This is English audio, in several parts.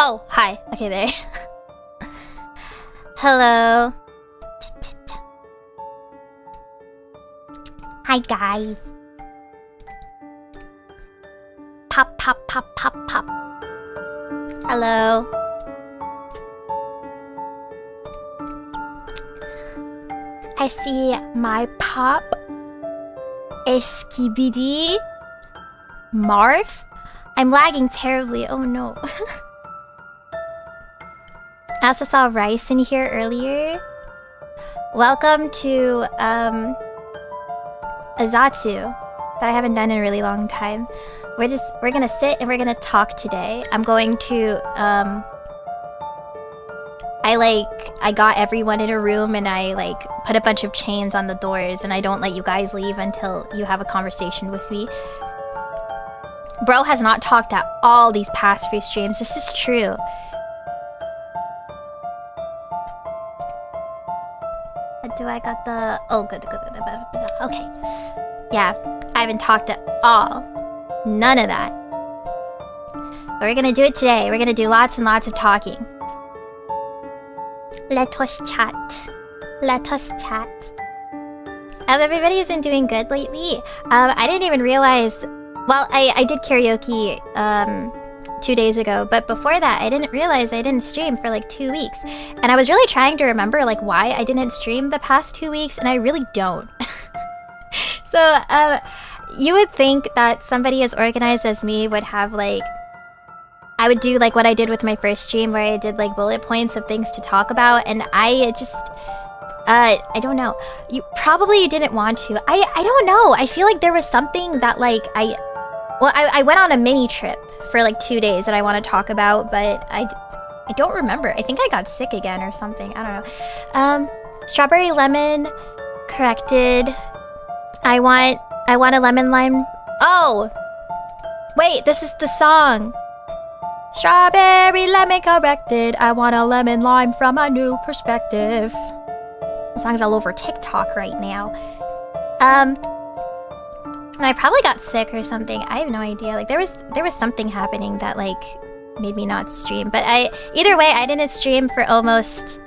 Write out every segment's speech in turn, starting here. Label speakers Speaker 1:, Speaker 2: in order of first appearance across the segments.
Speaker 1: Oh, hi. Okay, there. Hello. Hi, guys. Pop, pop, pop, pop, pop. Hello. I see my pop. Skibidi. Marv? I'm lagging terribly. Oh no. I also saw Rice in here earlier. Welcome to a ZATSU that I haven't done in a really long time. We're gonna sit and we're gonna talk today. I'm going to I got everyone in a room and I like put a bunch of chains on the doors and I don't let you guys leave until you have a conversation with me. Bro has not talked at all these past few streams. This is true. Do I got the... Oh, good. Okay. Yeah, I haven't talked at all. None of that. But we're gonna do it today. We're gonna do lots and lots of talking. Let us chat. Let us chat. Everybody's been doing good lately. I didn't even realize... Well, I did karaoke 2 days ago, but before that, I didn't realize I didn't stream for like 2 weeks. And I was really trying to remember like why I didn't stream the past 2 weeks, and I really don't. So, you would think that somebody as organized as me would have like... I would do like what I did with my first stream where I did like bullet points of things to talk about, and I just... I don't know. You probably didn't want to. I don't know. I feel like there was something that like I went on a mini trip for like 2 days that I want to talk about, but I don't remember. I think I got sick again or something. I don't know. Strawberry lemon corrected. I want a lemon lime. Oh, wait, this is the song. Strawberry lemon corrected. I want a lemon lime from a new perspective. The song's all over TikTok right now. And I probably got sick or something. I have no idea. Like there was something happening that like made me not stream. But either way, I didn't stream for almost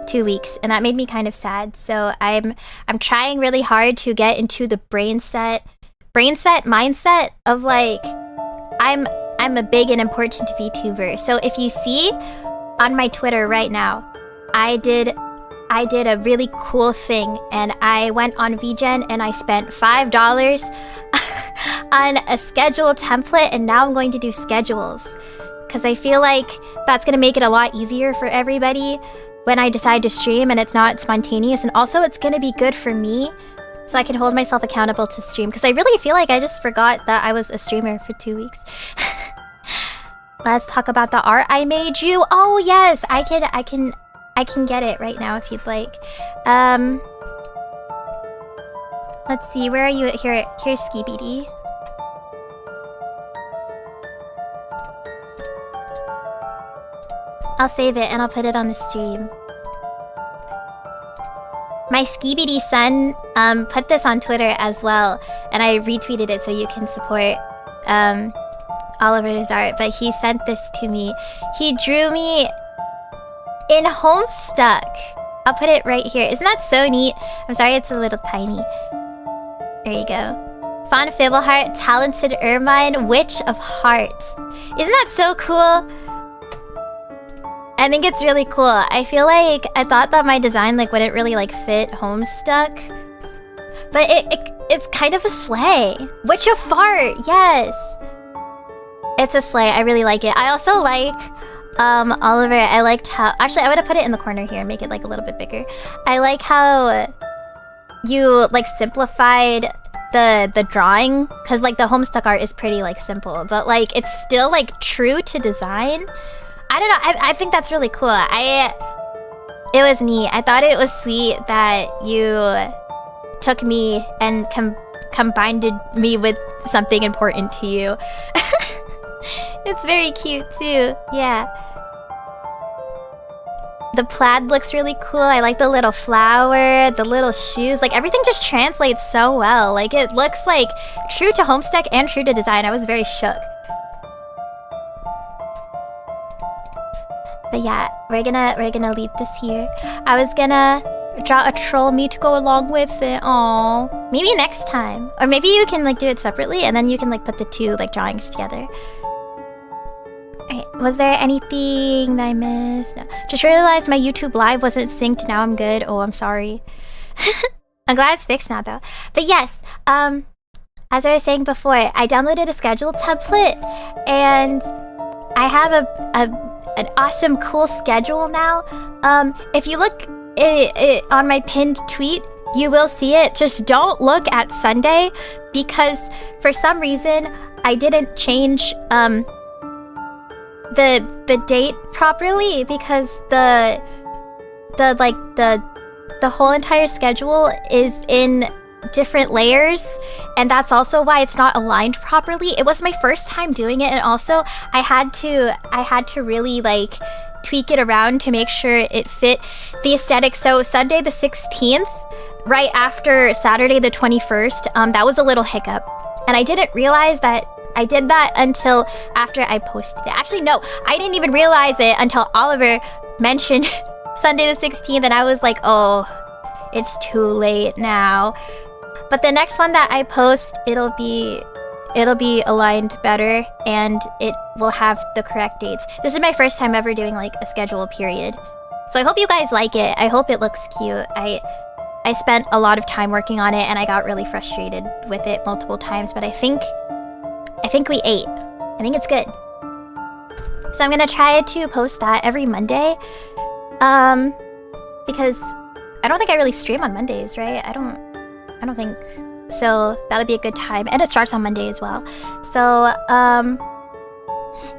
Speaker 1: 2 weeks, and that made me kind of sad. So I'm trying really hard to get into the mindset of like I'm a big and important VTuber. So if you see on my Twitter right now, I did a really cool thing, and I went on VGen and I spent $5 on a schedule template, and now I'm going to do schedules because I feel like that's going to make it a lot easier for everybody when I decide to stream and it's not spontaneous, and also it's going to be good for me so I can hold myself accountable to stream, because I really feel like I just forgot that I was a streamer for 2 weeks. Let's talk about the art I made you. Oh yes, I can get it right now if you'd like. Let's see, where are you? Here's Skibidi. I'll save it and I'll put it on the stream. My Skibidi son put this on Twitter as well, and I retweeted it so you can support Oliver's art, but he sent this to me. He drew me in Homestuck. I'll put it right here. Isn't that so neat? I'm sorry it's a little tiny. There you go. Fawn, Fableheart, Talented Ermine, Witch of Heart. Isn't that so cool? I think it's really cool. I feel like I thought that my design like wouldn't really like fit Homestuck, but it's kind of a sleigh. Witch of Fart, yes. It's a sleigh. I really like it. I also like Oliver, I liked how... Actually, I would have put it in the corner here and make it like a little bit bigger. I like how you like simplified the drawing, because like the Homestuck art is pretty like simple, but like it's still like true to design. I don't know. I think that's really cool. It was neat. I thought it was sweet that you took me and combined me with something important to you. It's very cute too. Yeah. The plaid looks really cool. I like the little flower, the little shoes. Like everything just translates so well. Like it looks like true to Homestuck and true to design. I was very shook. But yeah, we're gonna leave this here. I was gonna draw a troll me to go along with it. Aww. Maybe next time. Or maybe you can like do it separately and then you can like put the two like drawings together. Alright, was there anything that I missed? No. Just realized my YouTube live wasn't synced. Now I'm good. Oh, I'm sorry. I'm glad it's fixed now though. But yes, as I was saying before, I downloaded a schedule template and I have an awesome cool schedule now. If you look on my pinned tweet, you will see it. Just don't look at Sunday because for some reason I didn't change the date properly because the whole entire schedule is in different layers, and that's also why it's not aligned properly. It was my first time doing it, and also I had to really like tweak it around to make sure it fit the aesthetic. So Sunday the 16th, right after Saturday the 21st, that was a little hiccup, and I didn't realize that I did that until after I posted it. Actually, no, I didn't even realize it until Oliver mentioned Sunday the 16th, and I was like, oh, it's too late now. But the next one that I post, it'll be aligned better, and it will have the correct dates. This is my first time ever doing like a schedule period, so I hope you guys like it. I hope it looks cute. I spent a lot of time working on it, and I got really frustrated with it multiple times, but I think we ate. I think it's good. So I'm gonna try to post that every Monday, because I don't think I really stream on Mondays, right? I don't think so. That would be a good time, and it starts on Monday as well. So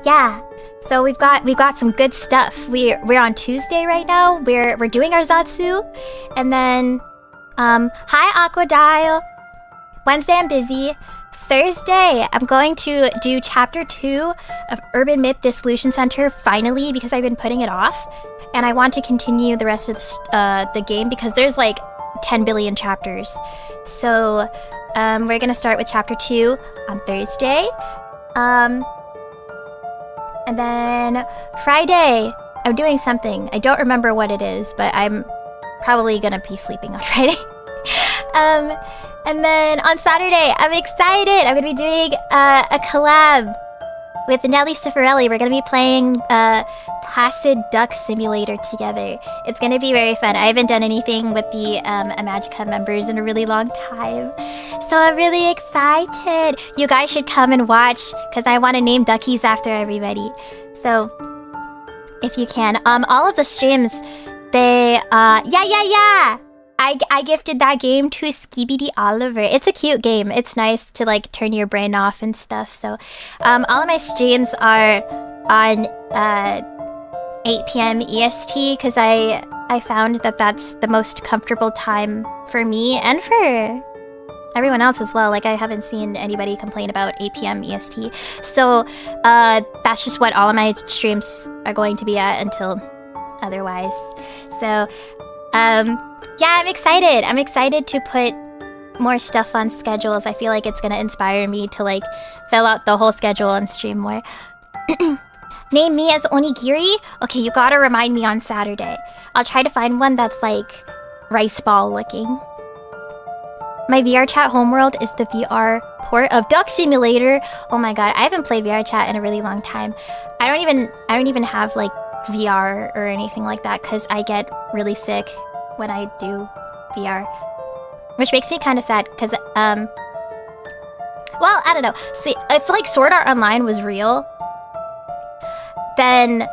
Speaker 1: yeah. So we've got some good stuff. We're on Tuesday right now. We're doing our ZATSU, and then hi Aquadial. Wednesday I'm busy. Thursday I'm going to do chapter 2 of Urban Myth Dissolution Center finally, because I've been putting it off, and I want to continue the rest of the game because there's like 10 billion chapters. So we're gonna start with chapter 2 on Thursday, and then Friday I'm doing something. I don't remember what it is, but I'm probably gonna be sleeping on Friday. And then on Saturday I'm excited. I'm gonna be doing a collab with Nelly Cifarelli. We're gonna be playing Placid Duck Simulator together. It's gonna be very fun. I haven't done anything with the iMAGiCA members in a really long time, so I'm really excited. You guys should come and watch because I want to name duckies after everybody. So if you can, all of the streams, they yeah. I gifted that game to Skibidi Oliver. It's a cute game. It's nice to like turn your brain off and stuff. So all of my streams are on 8 p.m. EST because I found that that's the most comfortable time for me and for everyone else as well. Like I haven't seen anybody complain about 8 p.m. EST. So that's just what all of my streams are going to be at until otherwise. So yeah, I'm excited. I'm excited to put more stuff on schedules. I feel like it's gonna inspire me to like fill out the whole schedule and stream more. Name me as onigiri? Okay, you gotta remind me on Saturday. I'll try to find one that's like rice ball looking. My VR chat homeworld is the VR port of Duck Simulator. Oh my god, I haven't played VR chat in a really long time. I don't even have like VR or anything like that because I get really sick when I do VR, which makes me kind of sad because well, I don't know. See, if like Sword Art Online was real, then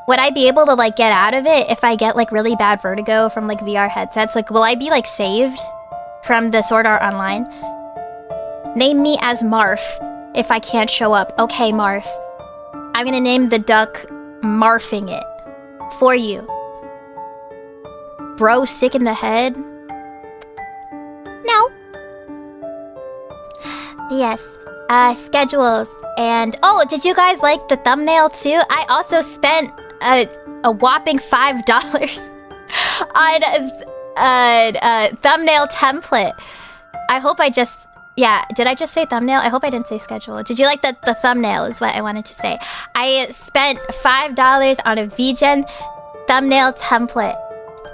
Speaker 1: would I be able to like get out of it if I get like really bad vertigo from like VR headsets? Like, will I be like saved from the Sword Art Online? Name me as Marf if I can't show up. Okay, Marf. I'm gonna name the duck Marfing it for you. Bro sick in the head? No. Yes. Schedules. And oh, did you guys like the thumbnail too? I also spent a whopping $5 on a thumbnail template. I hope I just Yeah, did I just say thumbnail? I hope I didn't say schedule. Did you like the thumbnail is what I wanted to say. I spent $5 on a VGen thumbnail template.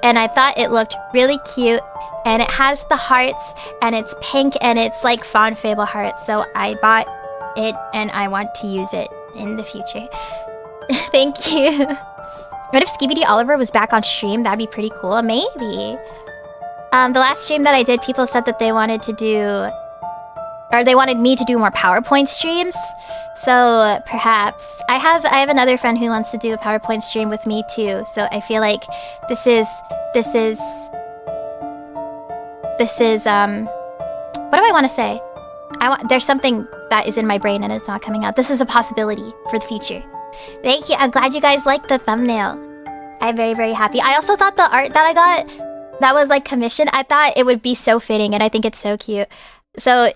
Speaker 1: And I thought it looked really cute. And it has the hearts. And it's pink. And it's like Fawn Fableheart. So I bought it. And I want to use it in the future. Thank you. What if Skibidi Oliver was back on stream? That'd be pretty cool. Maybe. The last stream that I did, people said that they wanted to do... Or they wanted me to do more PowerPoint streams. So perhaps... I have another friend who wants to do a PowerPoint stream with me too. So I feel like this is... What do I want to say? There's something that is in my brain and it's not coming out. This is a possibility for the future. Thank you. I'm glad you guys liked the thumbnail. I'm very, very happy. I also thought the art that I got, that was like commissioned, I thought it would be so fitting and I think it's so cute. So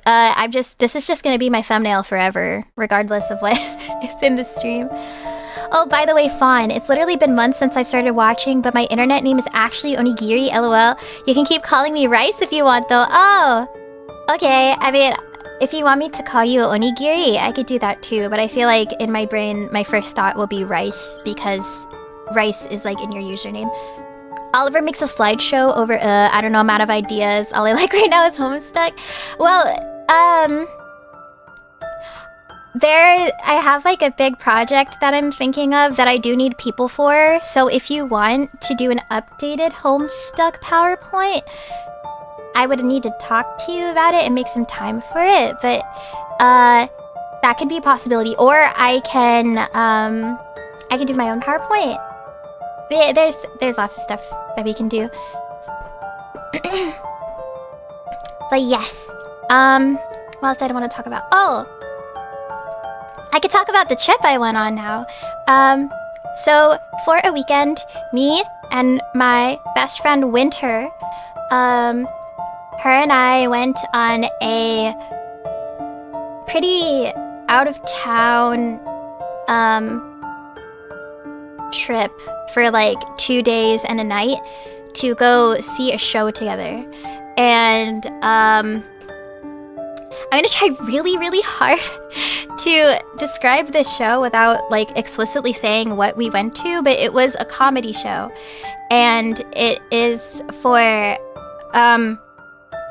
Speaker 1: this is just gonna be my thumbnail forever, regardless of what is in the stream. Oh, by the way, Fawn, it's literally been months since I've started watching, but my internet name is actually Onigiri, lol. You can keep calling me Rice if you want though. Oh, okay. I mean, if you want me to call you Onigiri, I could do that too, but I feel like in my brain, my first thought will be Rice, because Rice is like in your username. Oliver makes a slideshow over, I don't know, amount of ideas. All I like right now is Homestuck. Well, I have like a big project that I'm thinking of that I do need people for. So if you want to do an updated Homestuck PowerPoint, I would need to talk to you about it and make some time for it. But that could be a possibility. Or I can do my own PowerPoint. But yeah, there's lots of stuff that we can do. But yes. What else did I want to talk about? Oh! I could talk about the trip I went on now. So for a weekend, me and my best friend Winter, her and I went on a pretty out-of-town trip for like 2 days and a night to go see a show together. And I'm gonna try really, really hard to describe this show without like explicitly saying what we went to, but it was a comedy show. And it is for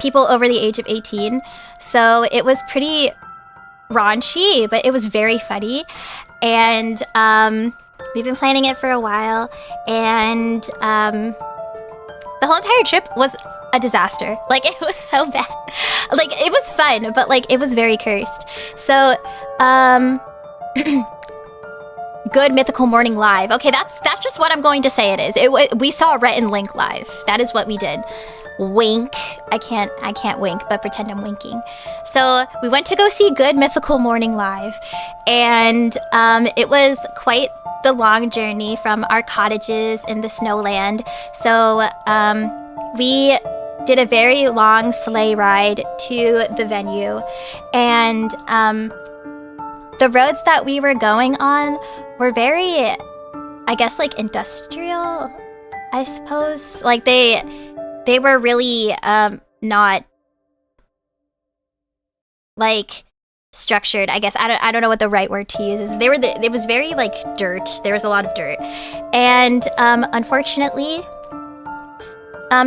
Speaker 1: people over the age of 18. So it was pretty raunchy, but it was very funny. And we've been planning it for a while, and the whole entire trip was a disaster. Like, it was so bad. Like, it was fun, but like it was very cursed. So Good Mythical Morning Live. Okay, that's just what I'm going to say it is. We saw Rhett and Link live. That is what we did. Wink. I can't wink, but pretend I'm winking. So we went to go see Good Mythical Morning Live, and it was quite the long journey from our cottages in the snowland. So we did a very long sleigh ride to the venue, and the roads that we were going on were very, I guess, like industrial, I suppose. Like they were really not like structured, I guess. I don't know what the right word to use is. It was very like dirt. There was a lot of dirt. And unfortunately,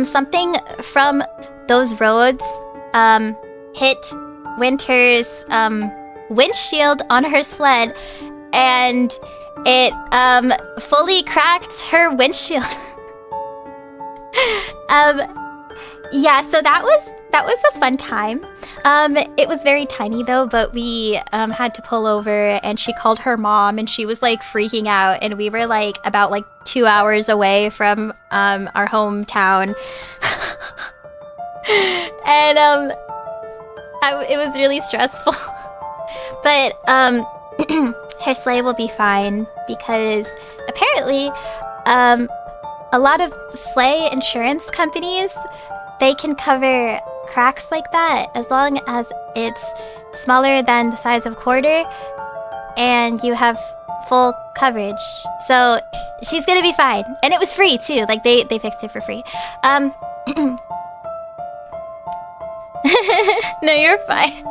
Speaker 1: something from those roads hit Winter's windshield on her sled, and it fully cracked her windshield. Yeah, so that was a fun time. It was very tiny though, but we had to pull over, and she called her mom, and she was like freaking out, and we were like about like 2 hours away from our hometown. And it was really stressful. But her sleigh will be fine, because apparently a lot of sleigh insurance companies, they can cover cracks like that as long as it's smaller than the size of a quarter and you have full coverage. So she's gonna be fine. And it was free too, like they fixed it for free. No, you're fine.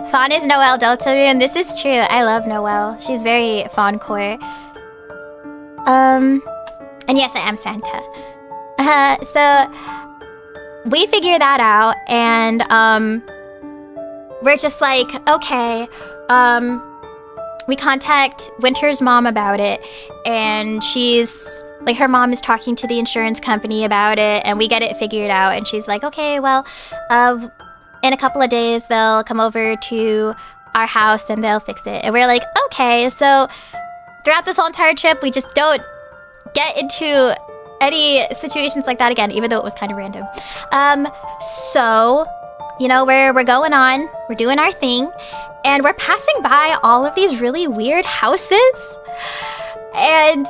Speaker 1: Fawn is Noelle Delta Moon. This is true. I love Noelle. She's very Fawn core. And yes, I am Santa. So we figure that out, and we're just like, okay, we contact Winter's mom about it, and she's like, her mom is talking to the insurance company about it, and we get it figured out, and she's like, okay, well, in a couple of days they'll come over to our house and they'll fix it. And we're like, okay. So throughout this whole entire trip, we just don't get into any situations like that again, even though it was kind of random. So, you know, we're going on, we're doing our thing, and we're passing by all of these really weird houses, and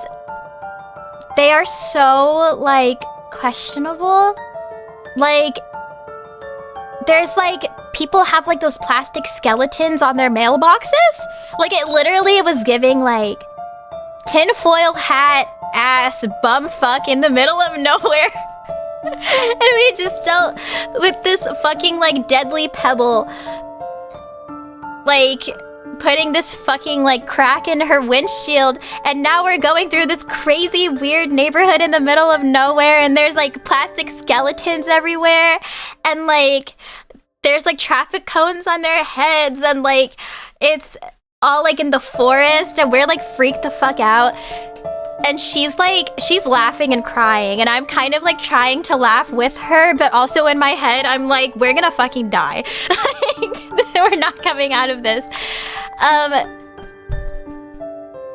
Speaker 1: they are so, like, questionable. Like, there's, like, people have, like, those plastic skeletons on their mailboxes. Like, it literally was giving, like, tinfoil hat ass bumfuck in the middle of nowhere. And we just dealt with this fucking, like, deadly pebble, like, putting this fucking, like, crack in her windshield, and now we're going through this crazy weird neighborhood in the middle of nowhere, and there's, like, plastic skeletons everywhere, and, like, there's, like, traffic cones on their heads, and, like, it's all, like, in the forest, and we're, like, freaked the fuck out. And she's laughing and crying, and I'm kind of, like, trying to laugh with her, but also in my head, I'm like, we're gonna fucking die. We're not coming out of this. And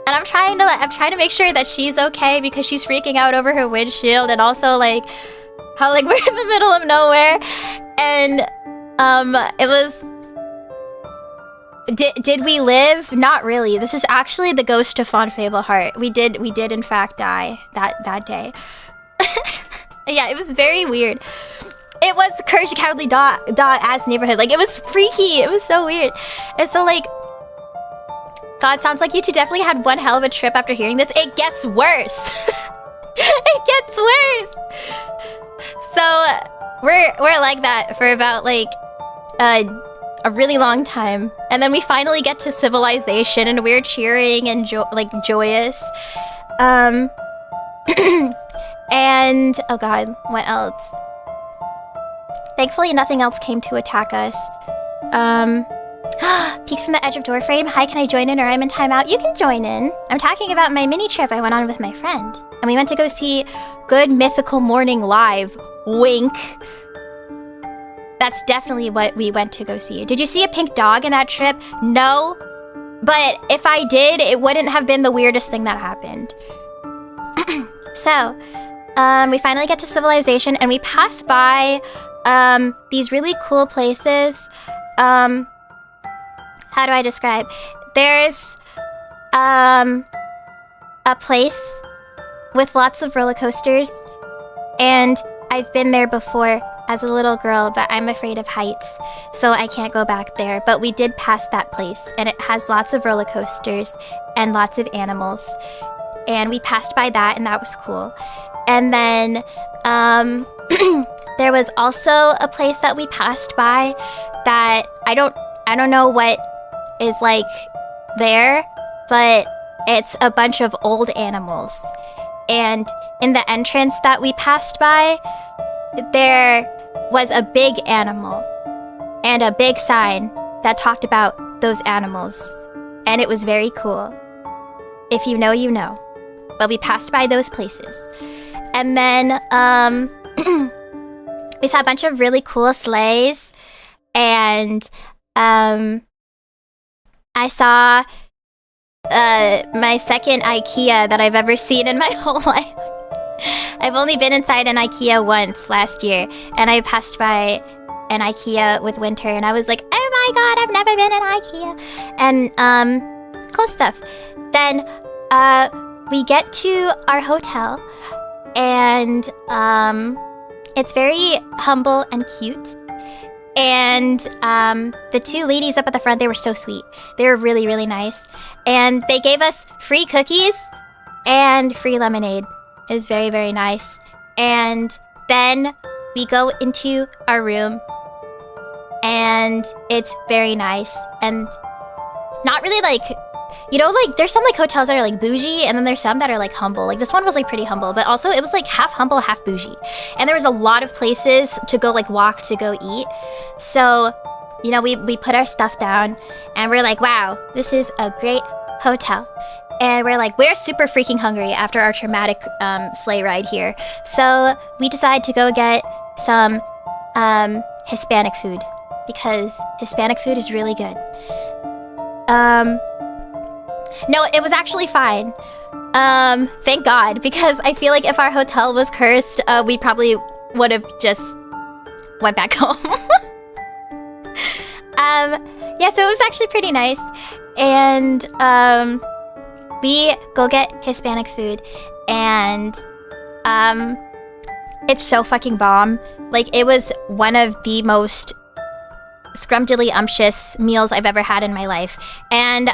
Speaker 1: I'm trying to make sure that she's okay, because she's freaking out over her windshield, and also, like, how, like, we're in the middle of nowhere. And it was, did we live? Not really. This is actually the ghost of Fawn Fableheart. We did in fact die that day. Yeah, it was very weird. It was Courage the Cowardly Dog ass neighborhood. Like, it was freaky. It was so weird. And so, like, God, sounds like you two definitely had one hell of a trip after hearing this. It gets worse. It gets worse. So we're like that for about, like, a really long time, and then we finally get to civilization, and we're cheering and joyous. And oh god, what else? Thankfully, nothing else came to attack us. Peeks from the edge of doorframe. Hi, can I join in, or I'm in timeout? You can join in. I'm talking about my mini trip I went on with my friend, and we went to go see Good Mythical Morning live. Wink. That's definitely what we went to go see. Did you see a pink dog in that trip? No. But if I did, it wouldn't have been the weirdest thing that happened. So, we finally get to civilization, and we pass by these really cool places. How do I describe? There's a place with lots of roller coasters, and I've been there before as a little girl, but I'm afraid of heights, so I can't go back there. But we did pass that place, and it has lots of roller coasters and lots of animals, and we passed by that, and that was cool. And then there was also a place that we passed by that I don't know what is, like, there, but it's a bunch of old animals. And in the entrance that we passed by, there was a big animal and a big sign that talked about those animals, and it was very cool. If you know, you know. But we passed by those places. And then we saw a bunch of really cool sleighs, and I saw my second IKEA that I've ever seen in my whole life. I've only been inside an IKEA once last year, and I passed by an IKEA with Winter, and I was like, oh my god, I've never been in IKEA. And cool stuff. Then we get to our hotel, and it's very humble and cute. And the two ladies up at the front, they were so sweet. They were really, really nice. And they gave us free cookies and free lemonade. It was very, very nice. And then we go into our room, and it's very nice and not really like, you know, like there's some like hotels that are like bougie and then there's some that are like humble. Like this one was like pretty humble, but also it was like half humble, half bougie. And there was a lot of places to go like walk to go eat. So, you know, we put our stuff down and we're like, wow, this is a great hotel. And we're like, we're super freaking hungry after our traumatic sleigh ride here. So we decide to go get some Hispanic food because Hispanic food is really good. No, it was actually fine. Thank God, because I feel like if our hotel was cursed, we probably would have just went back home. Yeah, so it was actually pretty nice. And we go get Hispanic food and it's so fucking bomb. Like it was one of the most scrumptious meals I've ever had in my life. And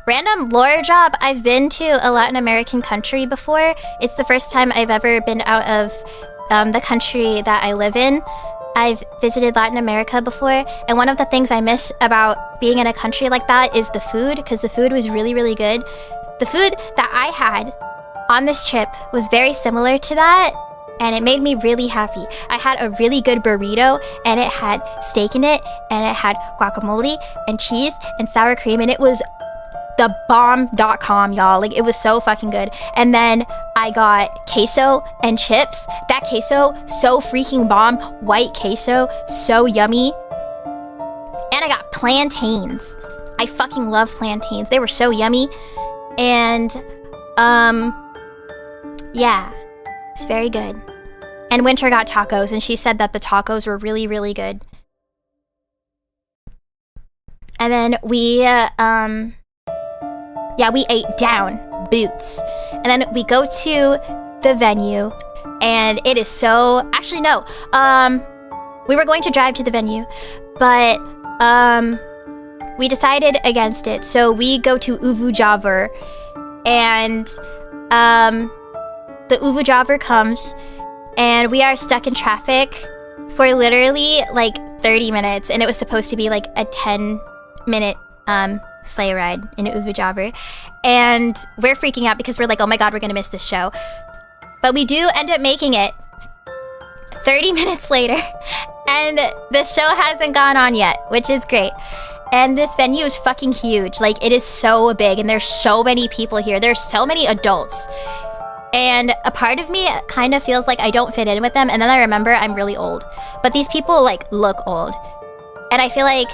Speaker 1: random lore drop, I've been to a Latin American country before. It's the first time I've ever been out of the country that I live in. I've visited Latin America before, and one of the things I miss about being in a country like that is the food, because the food was really, really good. The food that I had on this trip was very similar to that, and it made me really happy. I had a really good burrito, and it had steak in it, and it had guacamole and cheese and sour cream, and it was the bomb.com, y'all. Like, it was so fucking good. And then I got queso and chips. That queso, so freaking bomb. White queso, so yummy. And I got plantains. I fucking love plantains. They were so yummy. And, yeah, it's very good. And Winter got tacos, and she said that the tacos were really, really good. And then we ate down boots. And then we go to the venue, and it is so... Actually, no. We were going to drive to the venue, but we decided against it. So we go to vtuber, and the vtuber comes, and we are stuck in traffic for literally like 30 minutes, and it was supposed to be like a 10-minute sleigh ride in vtuber, and we're freaking out because we're like, oh my god, we're gonna miss this show. But we do end up making it 30 minutes later, and the show hasn't gone on yet, which is great. And this venue is fucking huge. Like, it is so big, and there's so many people here. There's so many adults, and a part of me kind of feels like I don't fit in with them, and then I remember I'm really old. But these people like look old, and I feel like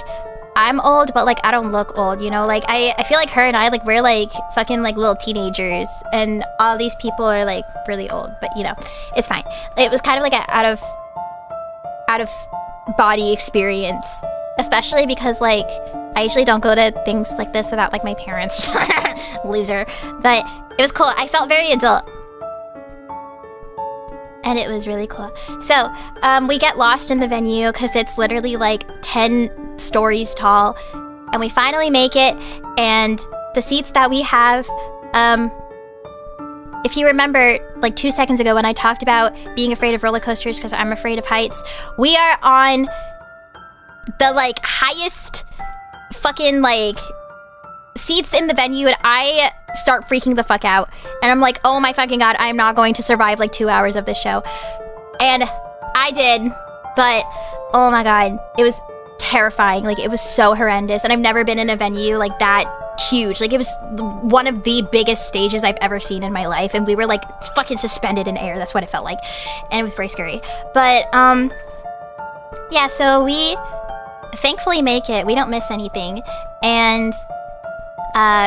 Speaker 1: I'm old, but like I don't look old, you know? Like I feel like her and I, like, we're like fucking like little teenagers, and all these people are like really old, but you know, it's fine. It was kind of like an out of body experience, especially because like I usually don't go to things like this without like my parents. Loser. But it was cool. I felt very adult. And it was really cool. So, we get lost in the venue because it's literally like 10 stories tall. And we finally make it. And the seats that we have, if you remember like 2 seconds ago when I talked about being afraid of roller coasters because I'm afraid of heights, we are on the like highest fucking like seats in the venue, and I start freaking the fuck out, and I'm like, oh my fucking god, I'm not going to survive like 2 hours of this show. And I did, but oh my god, it was terrifying. Like, it was so horrendous, and I've never been in a venue like that huge. Like, it was one of the biggest stages I've ever seen in my life, and we were like fucking suspended in air. That's what it felt like, and it was very scary. But yeah, so we thankfully make it. We don't miss anything. And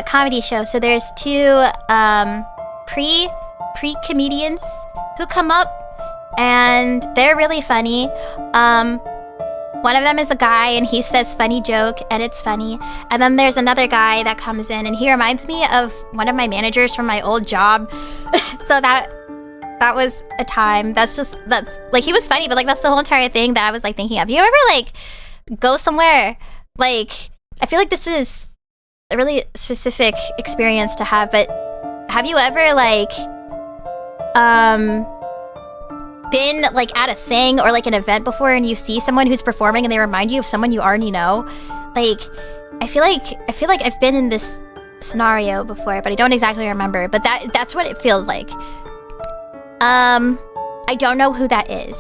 Speaker 1: comedy show. So there's two pre-comedians who come up, and they're really funny. One of them is a guy, and he says funny joke, and it's funny. And then there's another guy that comes in, and he reminds me of one of my managers from my old job. So that was a time. That's like, he was funny, but like that's the whole entire thing that I was like thinking of. You ever like go somewhere, like, I feel like this is a really specific experience to have, but have you ever like been like at a thing or like an event before and you see someone who's performing and they remind you of someone you already know? Like, I feel like I've been in this scenario before, but I don't exactly remember. But that's what it feels like. I don't know who that is.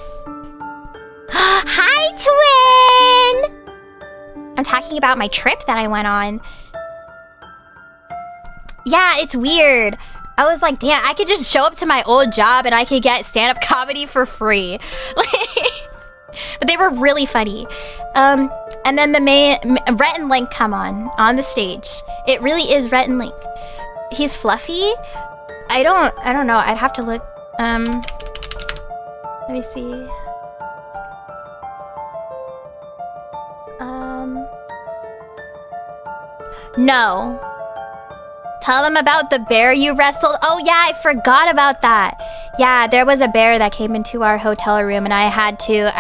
Speaker 1: Hi, twin! I'm talking about my trip that I went on. Yeah, it's weird. I was like, damn, I could just show up to my old job and I could get stand-up comedy for free. But they were really funny. And then the Rhett and Link come on the stage. It really is Rhett and Link. He's fluffy. I don't know. I'd have to look. Let me see. No. Tell them about the bear you wrestled. Oh yeah, I forgot about that. Yeah, there was a bear that came into our hotel room and I had to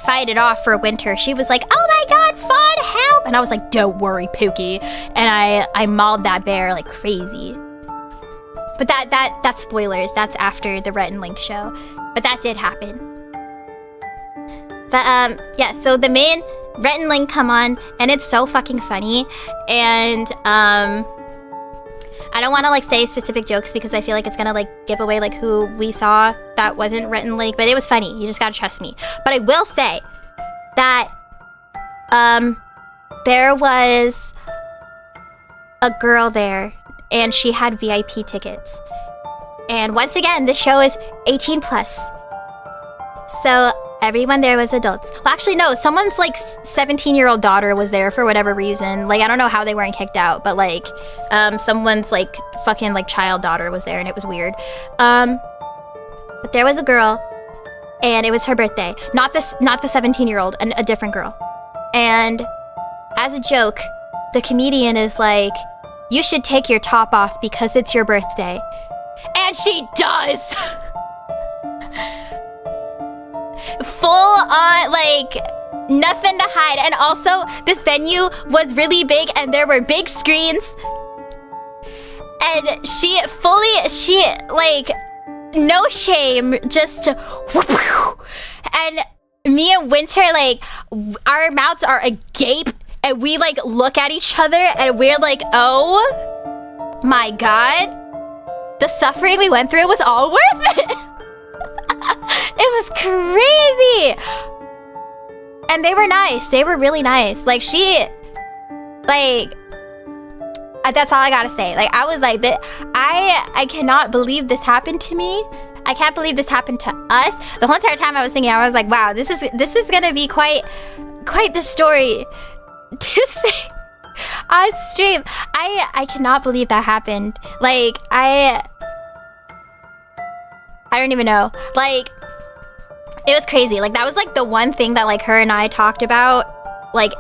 Speaker 1: fight it off for Winter. She was like, "Oh my god, Fawn, help!" And I was like, "Don't worry, Pookie." And I mauled that bear like crazy. But that's spoilers. That's after the Rhett and Link show. But that did happen. But yeah, so the main Rhett and Link come on, and it's so fucking funny. And I don't want to like say specific jokes because I feel like it's gonna like give away like who we saw that wasn't Rhett and Link. But it was funny. You just gotta trust me. But I will say that there was a girl there, and she had VIP tickets. And once again, this show is 18 plus. So everyone there was adults. Well, actually, no. Someone's like 17-year-old daughter was there for whatever reason. Like, I don't know how they weren't kicked out, but like, someone's like fucking like child daughter was there, and it was weird. But there was a girl, and it was her birthday. Not the 17-year-old, a different girl. And as a joke, the comedian is like, "You should take your top off because it's your birthday," and she does. Full on, like, nothing to hide. And also, this venue was really big and there were big screens. And she, like, no shame, just... And me and Winter, like, our mouths are agape. And we, like, look at each other and we're like, oh my god. The suffering we went through was all worth it. It was crazy. And they were nice. They were really nice. Like, that's all I gotta say. Like, I was like, I cannot believe this happened to me. I can't believe this happened to us. The whole entire time I was thinking, I was like, wow, this is gonna be quite the story to say on stream. I cannot believe that happened. Like, I don't even know. Like, it was crazy. Like, that was like the one thing that like her and I talked about, like,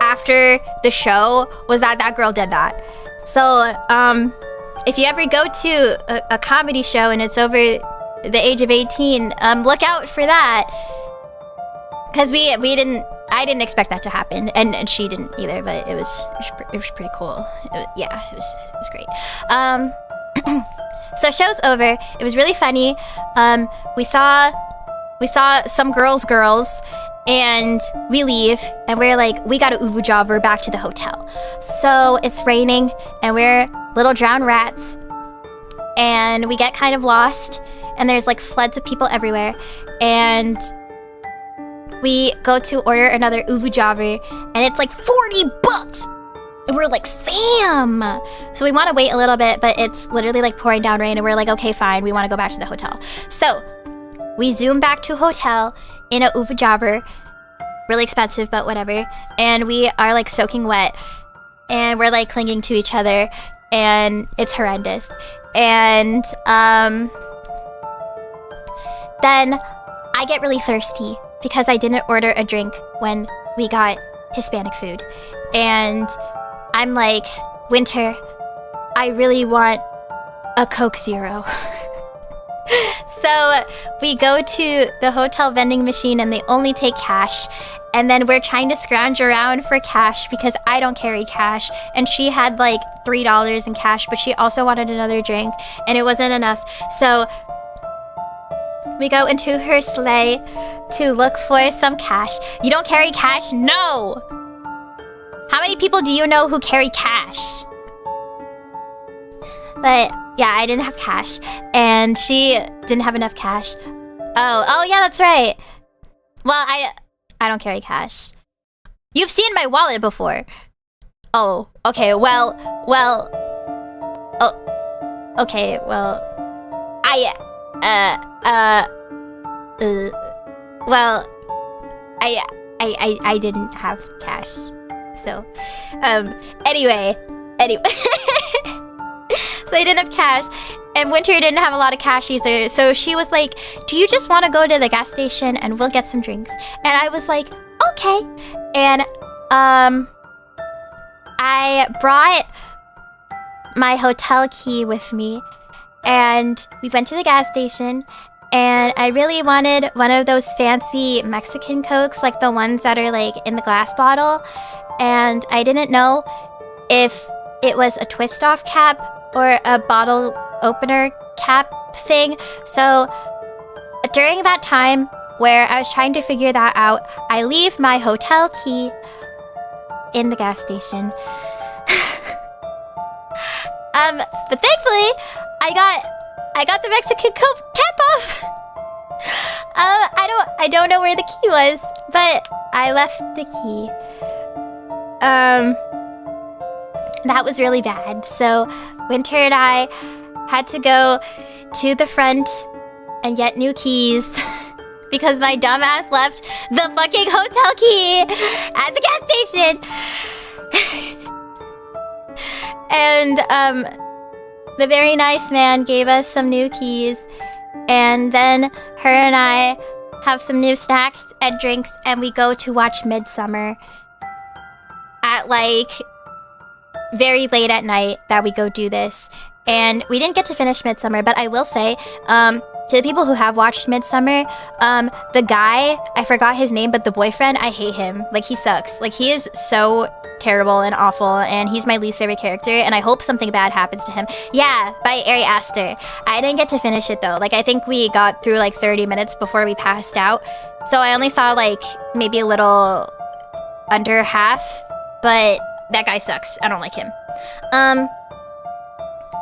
Speaker 1: after the show, was that girl did that. So if you ever go to a comedy show and it's over the age of 18, look out for that, because I didn't expect that to happen, and she didn't either. But it was pretty cool. Yeah, it was great. So show's over. It was really funny. We saw some girls, and we leave, and we're like, we gotta uvujaver back to the hotel. So it's raining, and we're little drowned rats, and we get kind of lost, and there's like floods of people everywhere, and we go to order another uvujaver, and it's like $40. And we're like, Sam! So we want to wait a little bit, but it's literally like pouring down rain, and we're like, okay, fine, we want to go back to the hotel. So we zoom back to a hotel in a uvujaver, really expensive, but whatever. And we are like soaking wet, and we're like clinging to each other, and it's horrendous. And then I get really thirsty because I didn't order a drink when we got Hispanic food. And I'm like, Winter, I really want a Coke Zero. So we go to the hotel vending machine and they only take cash. And then we're trying to scrounge around for cash because I don't carry cash. And she had like $3 in cash, but she also wanted another drink and it wasn't enough. So we go into her sleigh to look for some cash. You don't carry cash? No! How many people do you know who carry cash? But yeah, I didn't have cash. And she didn't have enough cash. Oh yeah, that's right. Well, I don't carry cash. You've seen my wallet before. Oh, okay, well, oh, okay, well, I didn't have cash. So, anyway. So I didn't have cash, and Winter didn't have a lot of cash either. So she was like, do you just want to go to the gas station and we'll get some drinks? And I was like, okay. And I brought my hotel key with me, and we went to the gas station, and I really wanted one of those fancy Mexican Cokes, like the ones that are like in the glass bottle. And I didn't know if it was a twist off cap or a bottle opener cap thing. So during that time where I was trying to figure that out, I leave my hotel key in the gas station. But thankfully I got the Mexican cap off. I don't know where the key was, but I left the key. That was really bad. So Winter and I had to go to the front and get new keys because my dumbass left the fucking hotel key at the gas station. And the very nice man gave us some new keys, and then her and I have some new snacks and drinks, and we go to watch Midsummer at like very late at night that we go do this. And we didn't get to finish Midsummer, but I will say, to the people who have watched Midsummer, the guy, I forgot his name, but the boyfriend, I hate him. Like, he sucks. Like, he is so terrible and awful, and he's my least favorite character, and I hope something bad happens to him. Yeah, by Ari Aster. I didn't get to finish it, though. Like, I think we got through, like, 30 minutes before we passed out. So I only saw, like, maybe a little under half, but that guy sucks. I don't like him.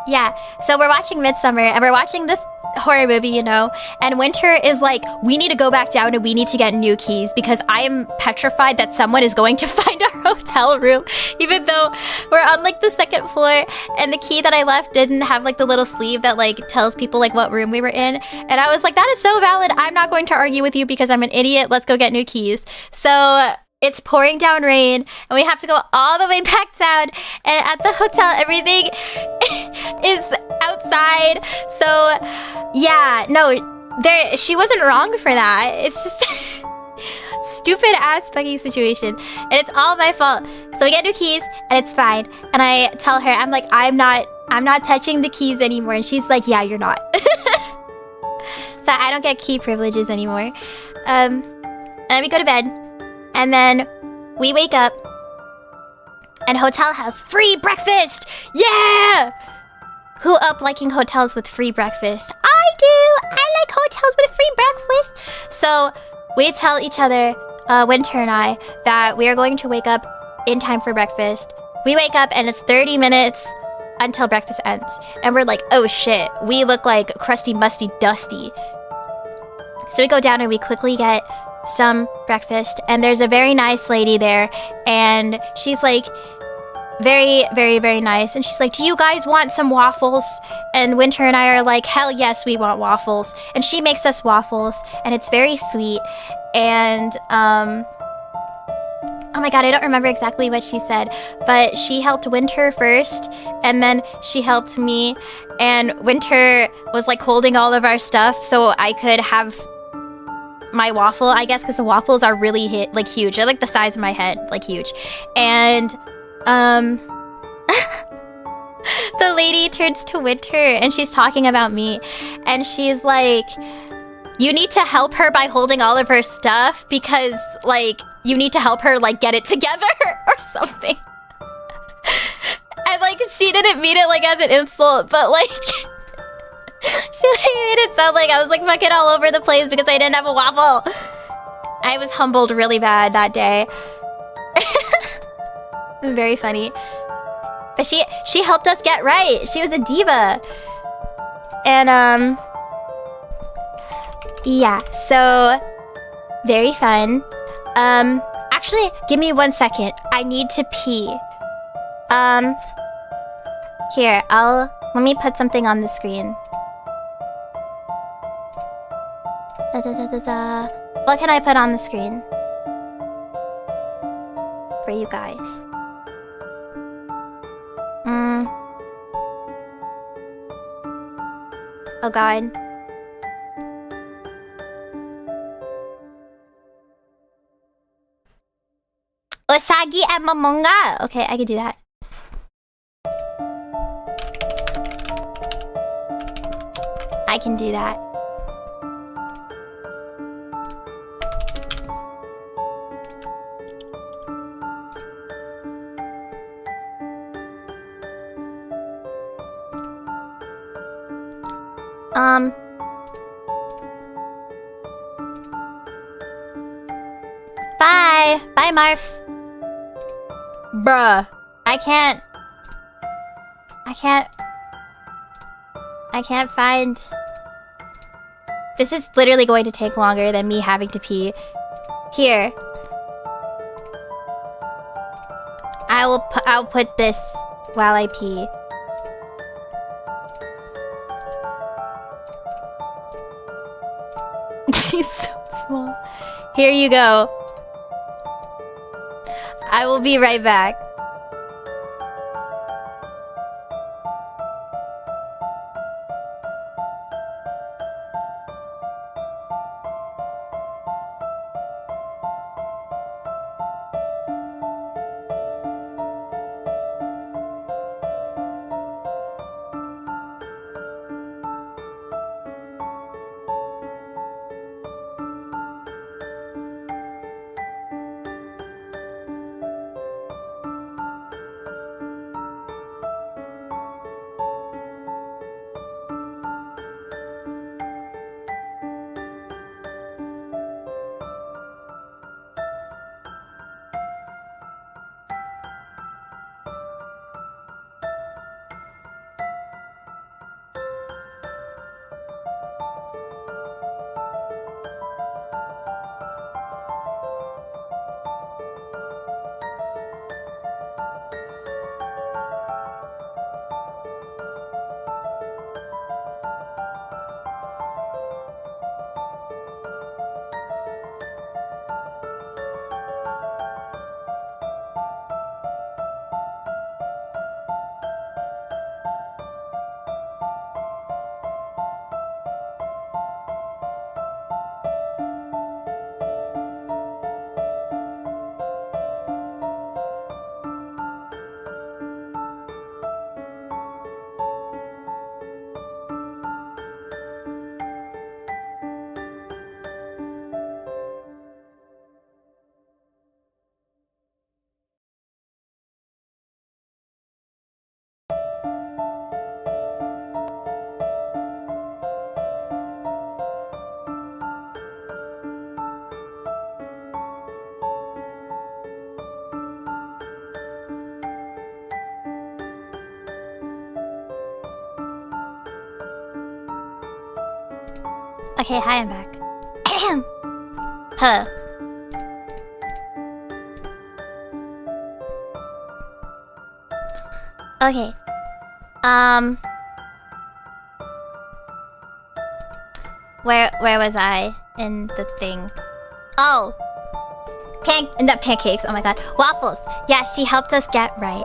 Speaker 1: Yeah, so we're watching Midsummer, and we're watching this horror movie, you know, and Winter is like, we need to go back down and we need to get new keys because I am petrified that someone is going to find our hotel room, even though we're on like the second floor, and the key that I left didn't have like the little sleeve that like tells people like what room we were in. And I was like, that is so valid. I'm not going to argue with you because I'm an idiot. Let's go get new keys. So it's pouring down rain, and we have to go all the way back down. And at the hotel, everything is outside. So, yeah, no, she wasn't wrong for that. It's just stupid ass fucking situation, and it's all my fault. So we get new keys, and it's fine. And I tell her, I'm like, I'm not touching the keys anymore. And she's like, yeah, you're not. So I don't get key privileges anymore. And then we go to bed. And then we wake up, and hotel has free breakfast! Yeah! Who up liking hotels with free breakfast? I do! I like hotels with free breakfast! So we tell each other, Winter and I, that we are going to wake up in time for breakfast. We wake up and it's 30 minutes until breakfast ends. And we're like, oh shit, we look like crusty, musty, dusty. So we go down and we quickly get some breakfast, and there's a very nice lady there, and she's like very, very, very nice, and she's like, do you guys want some waffles? And Winter and I are like, hell yes, we want waffles. And she makes us waffles, and it's very sweet. And oh my god, I don't remember exactly what she said, but she helped Winter first, and then she helped me, and Winter was like holding all of our stuff so I could have my waffle, I guess, because the waffles are really huge. They're like the size of my head, like huge. And the lady turns to Winter and she's talking about me. And she's like, you need to help her by holding all of her stuff because, like, you need to help her, like, get it together or something. And, like, she didn't mean it, like, as an insult, but, like... she, like, made it sound like I was, like, fucking all over the place because I didn't have a waffle. I was humbled really bad that day. Very funny. But she helped us get right. She was a diva. And, yeah, so... very fun. Actually, give me 1 second. I need to pee. Here, let me put something on the screen. What can I put on the screen? For you guys. Oh god. Usagi and Momonga! Okay, I can do that. I can do that. Bye! Bye, Marf. Bruh. I can't find... This is literally going to take longer than me having to pee. Here. I'll put this while I pee. She's so small. Here you go. I will be right back. Okay, hi, I'm back. Huh. Okay. Where was I in the thing? Oh! Not pancakes, oh my god. Waffles! Yeah, she helped us get right.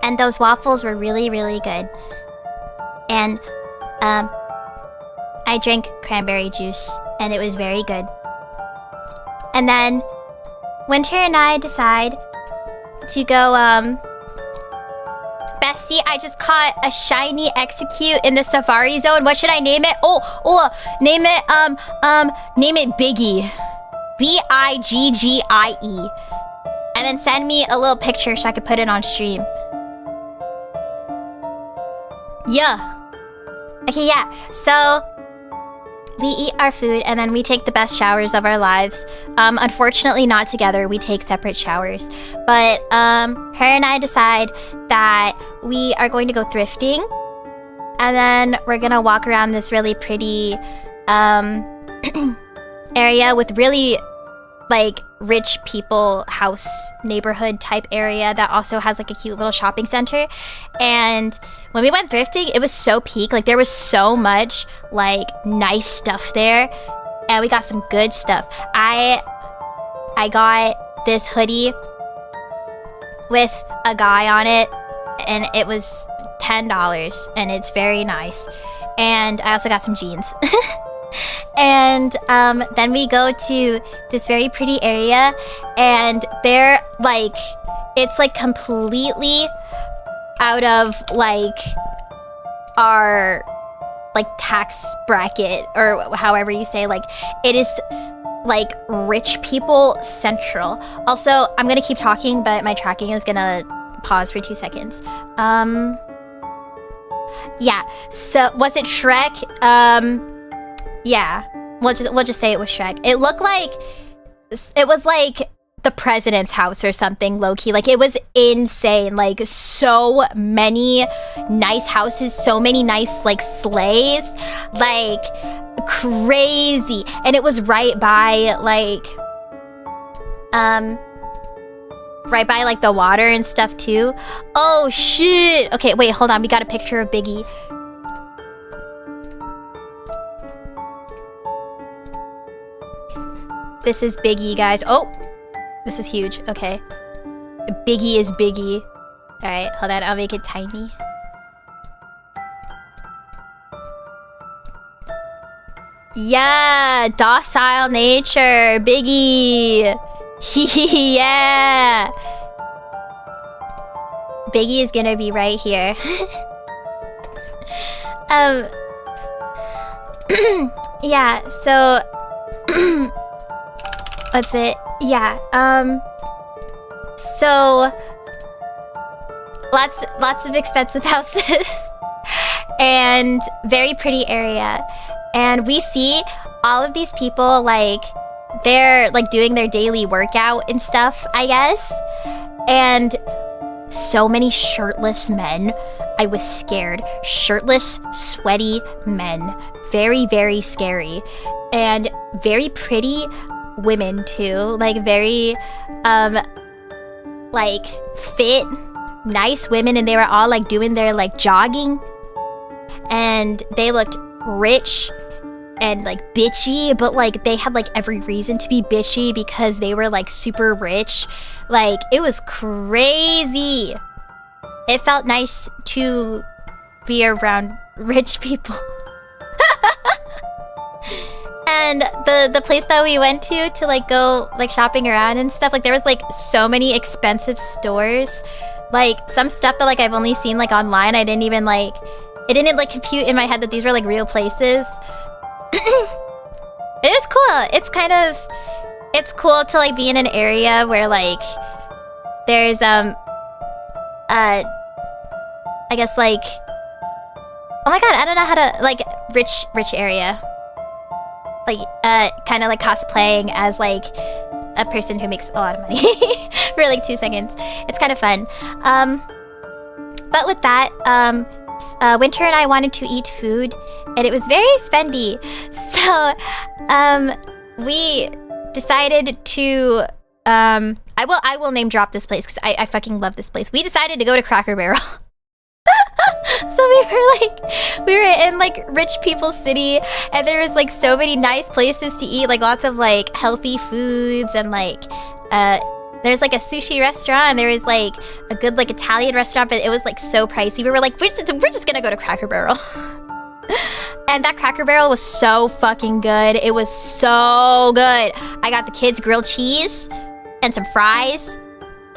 Speaker 1: And those waffles were really, really good. And, I drank cranberry juice, and it was very good. And then, Winter and I decide to go, Bestie, I just caught a shiny execute in the Safari Zone. What should I name it? Name it Biggie. B-I-G-G-I-E. And then send me a little picture so I could put it on stream. Yeah. Okay, yeah. So we eat our food and then we take the best showers of our lives. Unfortunately, not together. We take separate showers. But her and I decide that we are going to go thrifting. And then we're gonna walk around this really pretty area with really like rich people house neighborhood type area that also has like a cute little shopping center. And when we went thrifting, it was so peak. Like there was so much like nice stuff there, and we got some good stuff. I got this hoodie with a guy on it, and it was $10, and it's very nice. And I also got some jeans. And then we go to this very pretty area, and they're like, it's like completely out of like our like tax bracket, or however you say, like it is like rich people central. Also, I'm gonna keep talking, but my tracking is gonna pause for 2 seconds. Yeah, so was it Shrek? Yeah, we'll just say it was Shrek. It looked like it was like the president's house or something, low-key. Like it was insane. Like so many nice houses, so many nice like sleighs, like crazy. And it was right by like the water and stuff too. Oh shit. Okay, wait, hold on. We got a picture of Biggie. This is Biggie, guys. Oh, this is huge. Okay. Biggie is Biggie. Alright, hold on. I'll make it tiny. Yeah, docile nature. Biggie. Yeah. Biggie is gonna be right here. Yeah, so... What's it? Yeah, so lots of expensive houses and very pretty area. And we see all of these people like they're like doing their daily workout and stuff, I guess. And so many shirtless men. I was scared. Shirtless, sweaty men. Very, very scary. And very pretty women too, like very like fit, nice women, and they were all like doing their like jogging, and they looked rich and like bitchy, but like they had like every reason to be bitchy because they were like super rich. Like it was crazy. It felt nice to be around rich people. And the place that we went to like go like shopping around and stuff, like there was like so many expensive stores, like some stuff that like I've only seen like online. I didn't even like, it didn't like compute in my head that these were like real places. It is cool. It's cool to like be in an area where like there's I guess like, oh my god, I don't know how to, like rich area. Like, kind of like cosplaying as like a person who makes a lot of money for like 2 seconds. It's kind of fun. But with that, Winter and I wanted to eat food, and it was very spendy. So, we decided to, I will name drop this place because I fucking love this place. We decided to go to Cracker Barrel. So we were in like rich people's city, and there was like so many nice places to eat, like lots of like healthy foods, and like there's like a sushi restaurant, there was like a good like Italian restaurant, but it was like so pricey. We were like, we're just gonna go to Cracker Barrel. And that Cracker Barrel was so fucking good. It was so good. I got the kids grilled cheese and some fries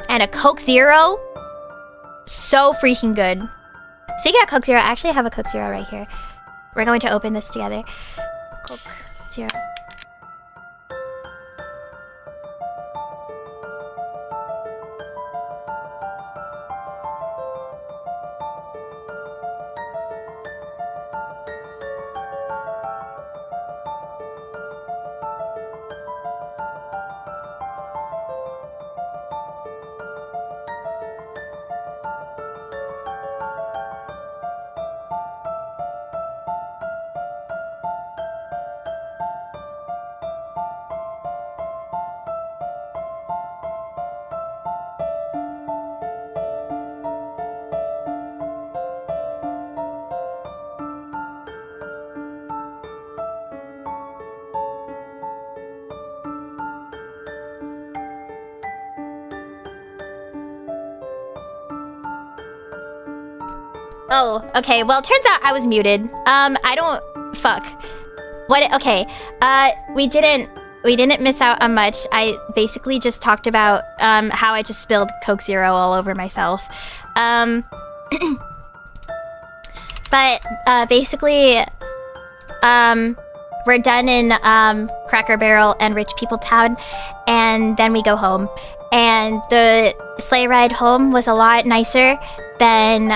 Speaker 1: and a Coke Zero. so freaking good. Speaking of Coke Zero, I actually have a Coke Zero right here. We're going to open this together. Coke Zero. Oh, okay. Well, it turns out I was muted. I don't... Fuck. What? Okay. We didn't miss out on much. I basically just talked about, how I just spilled Coke Zero all over myself. But, basically, we're done in, Cracker Barrel and Rich People Town, and then we go home. And the sleigh ride home was a lot nicer than,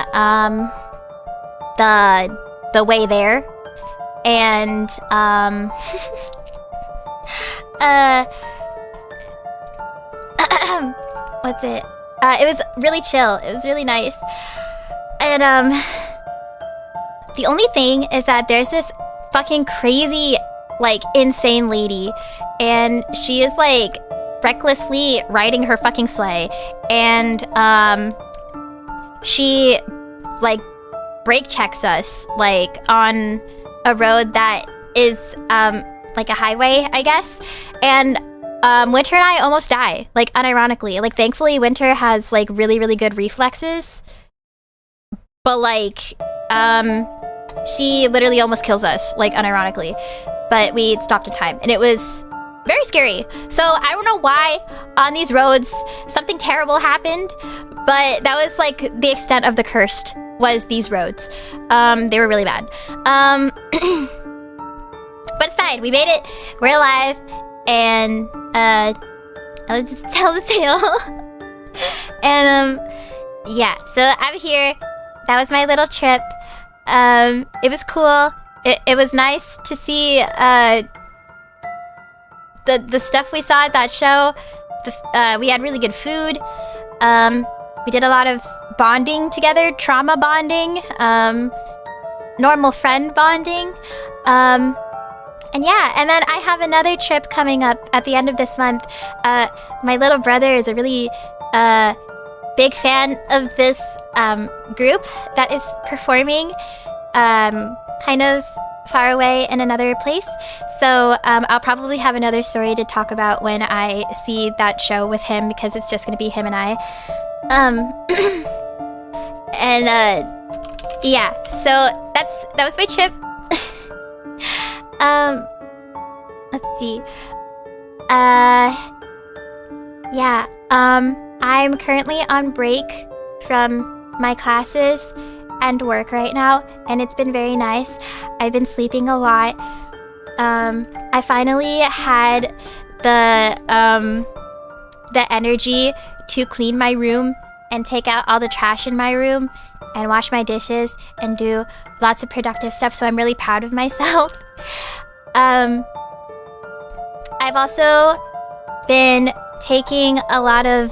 Speaker 1: the way there. And, what's it? It was really chill. It was really nice. And, the only thing is that there's this fucking crazy, like, insane lady, and she is, like, recklessly riding her fucking sleigh, and, she, like, brake checks us, like, on a road that is, like a highway, I guess, and, Winter and I almost die, like, unironically. Like, thankfully, Winter has, like, really, really good reflexes, but, like, she literally almost kills us, like, unironically, but we stopped in time, and it was very scary. So I don't know why on these roads something terrible happened, but that was, like, the extent of the cursed was these roads. They were really bad. But it's fine. We made it. We're alive. And, let's just tell the tale. And, yeah. So I'm here. That was my little trip. It was cool. It was nice to see, the stuff we saw at that show. We had really good food. We did a lot of bonding together, trauma bonding, normal friend bonding. And yeah, and then I have another trip coming up at the end of this month. My little brother is a really big fan of this group that is performing kind of far away in another place. So I'll probably have another story to talk about when I see that show with him, because it's just going to be him and I. And yeah, so that was my trip. Let's see. Yeah, I'm currently on break from my classes and work right now, and it's been very nice. I've been sleeping a lot. I finally had the energy to clean my room and take out all the trash in my room and wash my dishes and do lots of productive stuff, so I'm really proud of myself. I've also been taking a lot of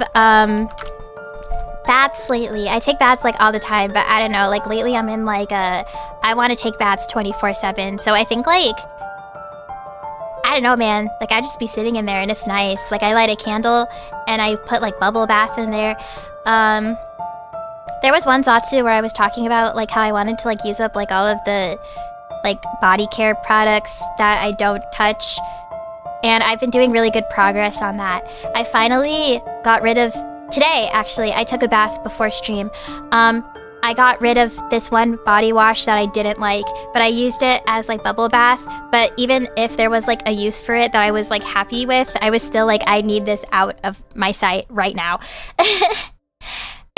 Speaker 1: baths lately. I take baths like all the time, but I don't know, like lately I'm in like I want to take baths 24/7. So I think like, I don't know, man, like I just be sitting in there and it's nice. Like I light a candle and I put like bubble bath in there. There was one ZATSU where I was talking about like how I wanted to like use up like all of the like body care products that I don't touch, and I've been doing really good progress on that. I finally got rid of, today actually, I took a bath before stream. I got rid of this one body wash that I didn't like, but I used it as like bubble bath. But even if there was like a use for it that I was like happy with, I was still like, I need this out of my sight right now.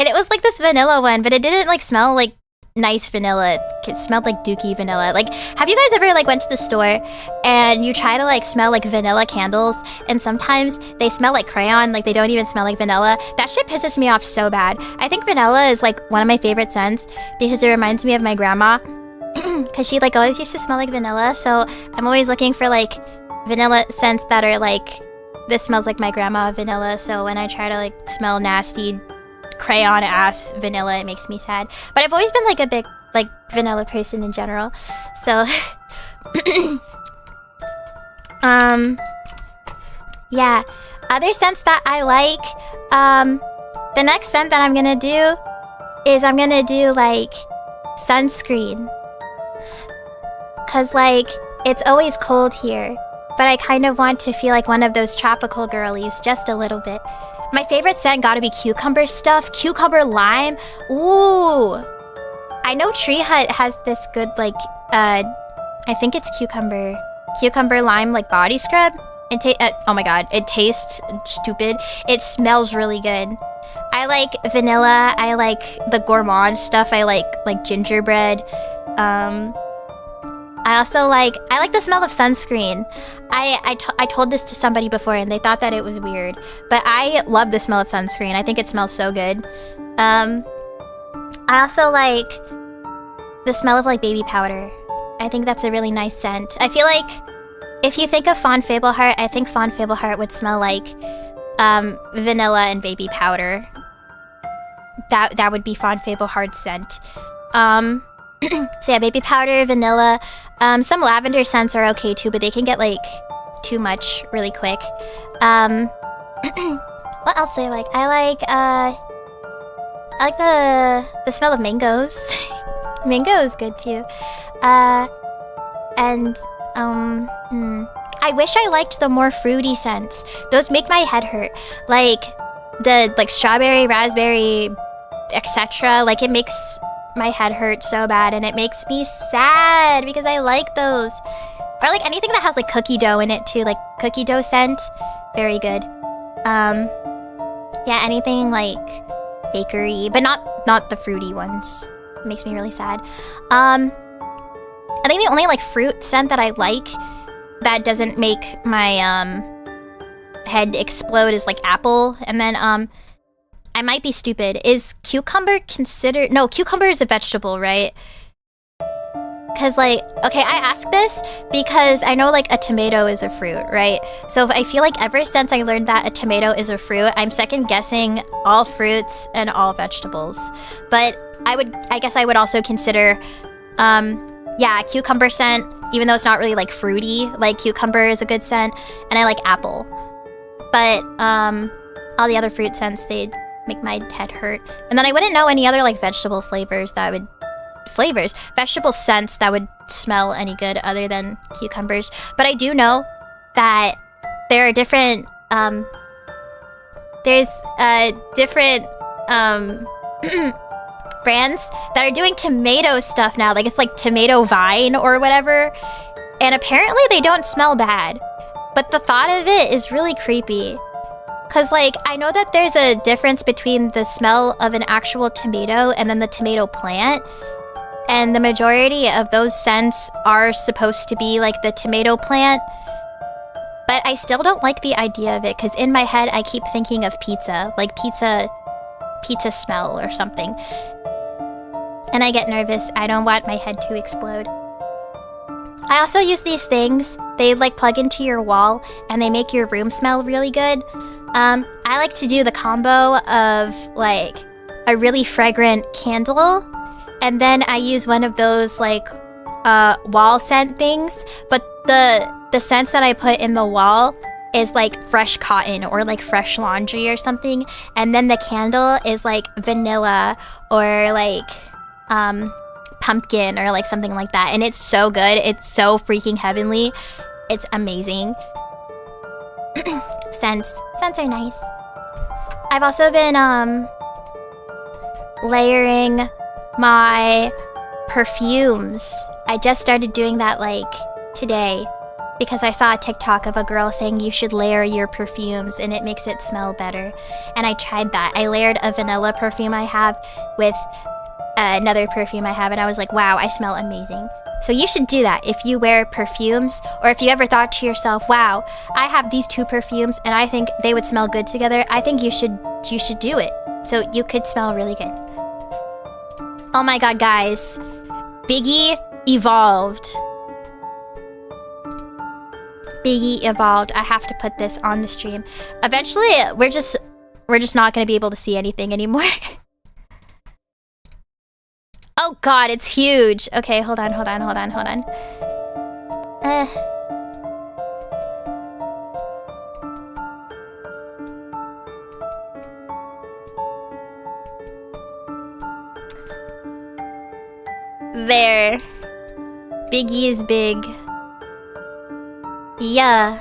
Speaker 1: And it was like this vanilla one, but it didn't like smell like nice vanilla. It smelled like dookie vanilla. Like, have you guys ever like went to the store and you try to like smell like vanilla candles and sometimes they smell like crayon, like they don't even smell like vanilla? That shit pisses me off so bad. I think vanilla is like one of my favorite scents because it reminds me of my grandma because she like always used to smell like vanilla. So I'm always looking for like vanilla scents that are like, this smells like my grandma vanilla. So when I try to like smell nasty crayon ass vanilla, it makes me sad. But I've always been like a big like vanilla person in general. So yeah, other scents that I like, the next scent that I'm gonna do is I'm gonna do like sunscreen, cause like it's always cold here, but I kind of want to feel like one of those tropical girlies just a little bit. My favorite scent gotta be cucumber stuff. Cucumber lime. Ooh. I know Tree Hut has this good, like, I think it's cucumber lime, like, body scrub. Oh my god, it tastes stupid. It smells really good. I like vanilla. I like the gourmand stuff. I like gingerbread. I like the smell of sunscreen. I told this to somebody before and they thought that it was weird, but I love the smell of sunscreen. I think it smells so good. I also like the smell of like baby powder. I think that's a really nice scent. I feel like if you think of Fawn Fableheart, I think Fawn Fableheart would smell like vanilla and baby powder. That would be Fawn Fableheart's scent. So yeah, baby powder, vanilla. Some lavender scents are okay too, but they can get like too much really quick. What else do I like? I like the smell of mangoes. Mango is good too. I wish I liked the more fruity scents. Those make my head hurt. Like the strawberry, raspberry, etc. Like it makes my head hurt so bad and it makes me sad because I like those. Or like anything that has like cookie dough in it too, like cookie dough scent, very good. Yeah, anything like bakery, but not the fruity ones. It makes me really sad. I think the only like fruit scent that I like that doesn't make my head explode is like apple. And then I might be stupid. Is cucumber considered... No, cucumber is a vegetable, right? Because, like... Okay, I ask this because I know, like, a tomato is a fruit, right? So I feel like ever since I learned that a tomato is a fruit, I'm second-guessing all fruits and all vegetables. But I guess I would also consider... yeah, cucumber scent, even though it's not really, like, fruity. Like, cucumber is a good scent. And I like apple. But, all the other fruit scents, they'd make my head hurt. And then I wouldn't know any other like vegetable vegetable scents that would smell any good other than cucumbers. But I do know that there are different there's different brands that are doing tomato stuff now. Like it's like tomato vine or whatever. And apparently they don't smell bad. But the thought of it is really creepy. Cause like, I know that there's a difference between the smell of an actual tomato and then the tomato plant. And the majority of those scents are supposed to be like the tomato plant. But I still don't like the idea of it because in my head, I keep thinking of pizza. Like pizza smell or something. And I get nervous. I don't want my head to explode. I also use these things. They like plug into your wall and they make your room smell really good. I like to do the combo of like a really fragrant candle and then I use one of those like wall scent things, but the scents that I put in the wall is like fresh cotton or like fresh laundry or something, and then the candle is like vanilla or like pumpkin or like something like that, and it's so good. It's so freaking heavenly. It's amazing. Scents are nice. I've also been layering my perfumes. I just started doing that like today because I saw a TikTok of a girl saying you should layer your perfumes and it makes it smell better. And I tried that. I layered a vanilla perfume I have with another perfume I have, and I was like, wow, I smell amazing. So you should do that if you wear perfumes, or if you ever thought to yourself, wow, I have these two perfumes and I think they would smell good together. I think you should do it. So you could smell really good. Oh my god, guys. Biggie evolved. Biggie evolved. I have to put this on the stream. Eventually, we're just not gonna be able to see anything anymore. Oh god, it's huge. Okay, hold on. There. Biggie is big. Yeah.